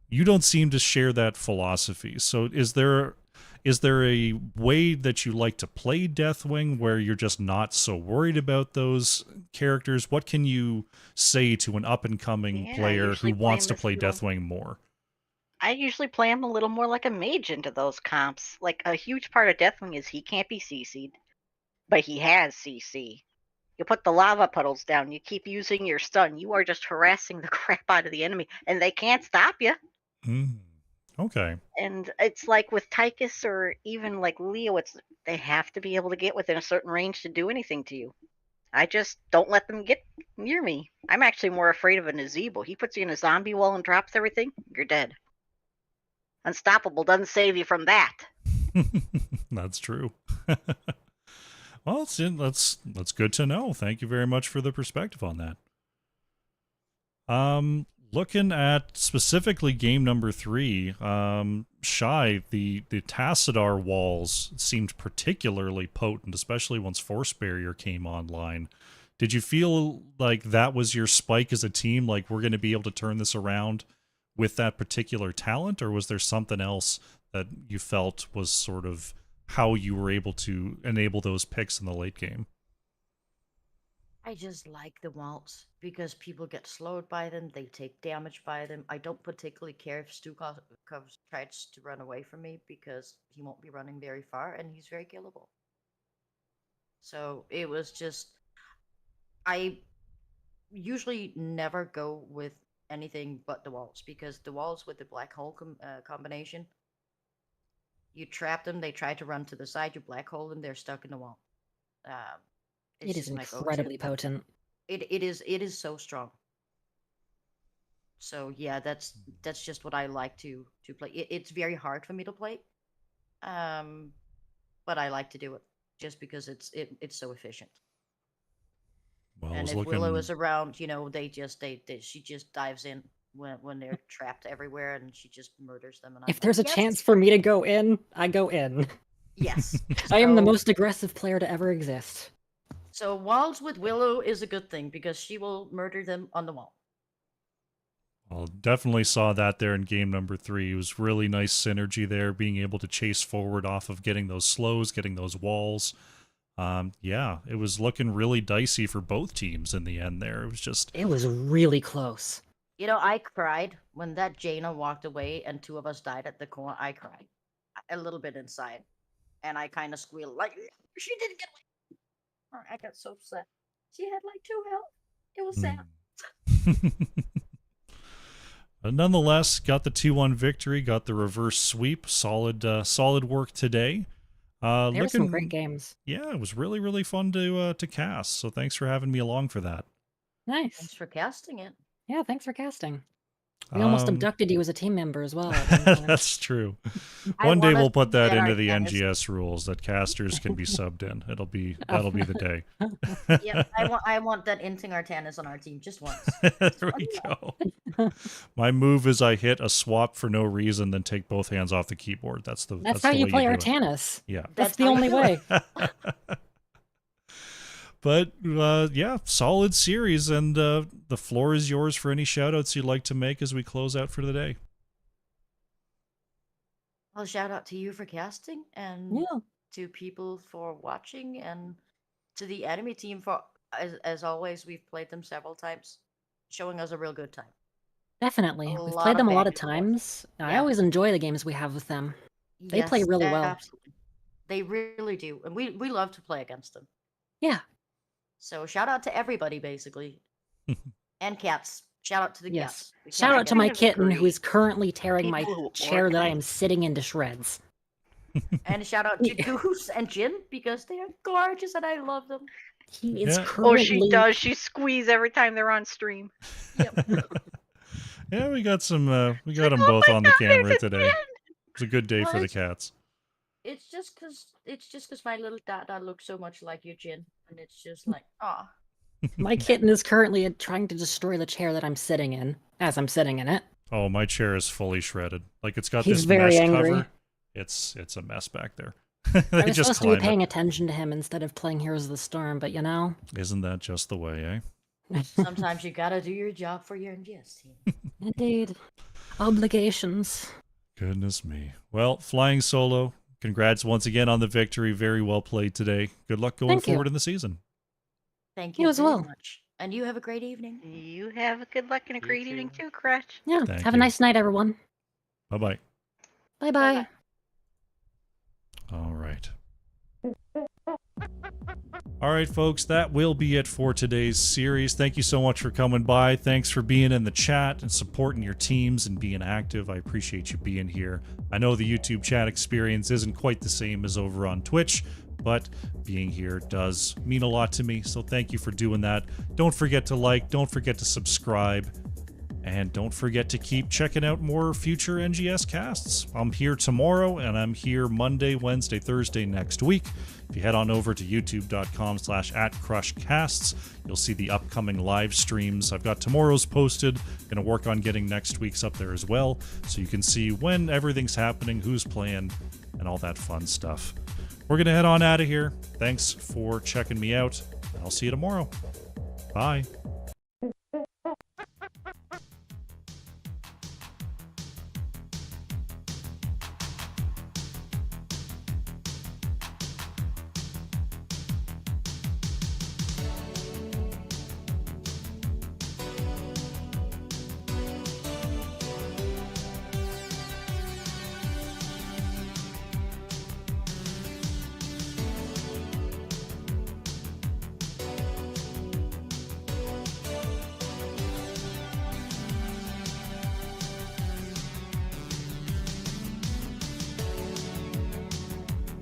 You don't seem to share that philosophy. So is there a way that you like to play Deathwing where you're just not so worried about those characters? What can you say to an up-and-coming Yeah, I player who usually play wants him to as play a- Deathwing more? I usually play him a little more like a mage into those comps. Like, a huge part of Deathwing is he can't be CC'd, but he has CC. You put the lava puddles down, you keep using your stun, you are just harassing the crap out of the enemy, and they can't stop you. Okay. And it's like with Tychus or even like Leo, they have to be able to get within a certain range to do anything to you. I just don't let them get near me. I'm actually more afraid of a Nazebo. He puts you in a zombie wall and drops everything, you're dead. Unstoppable doesn't save you from that. That's true. Well, that's good to know. Thank you very much for the perspective on that. Looking at specifically game number 3, Shy, the Tassadar walls seemed particularly potent, especially once Force Barrier came online. Did you feel like that was your spike as a team, like we're going to be able to turn this around with that particular talent, or was there something else that you felt was sort of how you were able to enable those picks in the late game? I just like the walls because people get slowed by them, they take damage by them. I don't particularly care if tries to run away from me because he won't be running very far and he's very killable. So it was just, I usually never go with anything but the walls because the walls with the black hole combination, you trap them, they try to run to the side, you black hole them, they're stuck in the wall. It is incredibly potent. It is so strong. So yeah, that's just what I like to play. It's very hard for me to play, but I like to do it just because it's so efficient. Well, And if Willow is around, she just dives in when they're trapped everywhere, and she just murders them. And If there's a chance for me to go in, I go in. yes, I am the most aggressive player to ever exist. So walls with Willow is a good thing because she will murder them on the wall. Well, definitely saw that there in game number 3. It was really nice synergy there, being able to chase forward off of getting those slows, getting those walls. Yeah, it was looking really dicey for both teams in the end there. It was really close. You know, I cried when that Jaina walked away and 2 of us died at the corner. I cried a little bit inside, and I kind of squealed like, she didn't get away. I got so upset. She had like 2 health. It was sad. But nonetheless, got the 2-1 victory, got the reverse sweep. Solid work today. There were some great games. Yeah, it was really, really fun to cast. So thanks for having me along for that. Nice. Thanks for casting it. Yeah, thanks for casting. We almost Um, abducted you as a team member as well. At one point. That's true. I One day want us we'll put to that get into our the tennis- NGS rules that casters can be subbed in. That'll be the day. Yep, I want that Inting Artanis on our team just once. There we go. My move is I hit a swap for no reason, then take both hands off the keyboard. That's That's how the you way play do it. Artanis. Yeah. That's the how you only do way. But yeah, solid series, and the floor is yours for any shout outs you'd like to make as we close out for the day. Well, shout out to you for casting, and Yeah. to people for watching, and to the enemy team for, as always, we've played them several times, showing us a real good time. Definitely. A We've lot played of them a lot of back and forth. times. I Yeah. always enjoy the games we have with them. They play really well. Absolutely. They really do, and we love to play against them. Yeah. So shout out to everybody, basically, and cats. Shout out to the Yes. cats. We Shout can't out to forget my kind of kitten who agree. is currently tearing my People who chair that I am organize- sitting into shreds. them. And shout out to Goose and Jin, because they are gorgeous and I love them. He is Yeah. Oh, she currently does. She squeeze every time they're on stream. Yeah, we got some. We got them "Oh both my on the God, camera there's a today. Jen!" It's a good day for the What? cats. It's just cause my little dada looks so much like you, Jin, and it's just like, ah. my kitten is currently trying to destroy the chair that I'm sitting in as I'm sitting in it. Oh, my chair is fully shredded. Like it's got He's this very mesh angry. cover. It's a mess back there. I They was just supposed to be climb paying it. attention to him instead of playing Heroes of the Storm, but you know. Isn't that just the way, eh? Sometimes you gotta do your job for your NGS team. Indeed. Obligations. Goodness me. Well, flying solo. Congrats once again on the victory. Very well played today. Good luck going Thank you. forward in the season. Thank You you as very well. much. And you have a great evening. You have a good luck and a You great evening too. too, Crush. Yeah. Thank Have a you. nice night, everyone. Bye bye. Bye bye. Bye-bye. All right. All right, folks, that will be it for today's series. Thank you so much for coming by. Thanks for being in the chat and supporting your teams and being active. I appreciate you being here. I know the YouTube chat experience isn't quite the same as over on Twitch, but being here does mean a lot to me, so thank you for doing that. Don't forget to like, don't forget to subscribe, and don't forget to keep checking out more future NGS casts. I'm here tomorrow, and I'm here Monday, Wednesday, Thursday next week. If you head on over to youtube.com/@crushcasts, you'll see the upcoming live streams. I've got tomorrow's posted. Gonna work on getting next week's up there as well, so you can see when everything's happening, who's playing, and all that fun stuff. We're gonna head on out of here. Thanks for checking me out, and I'll see you tomorrow. Bye.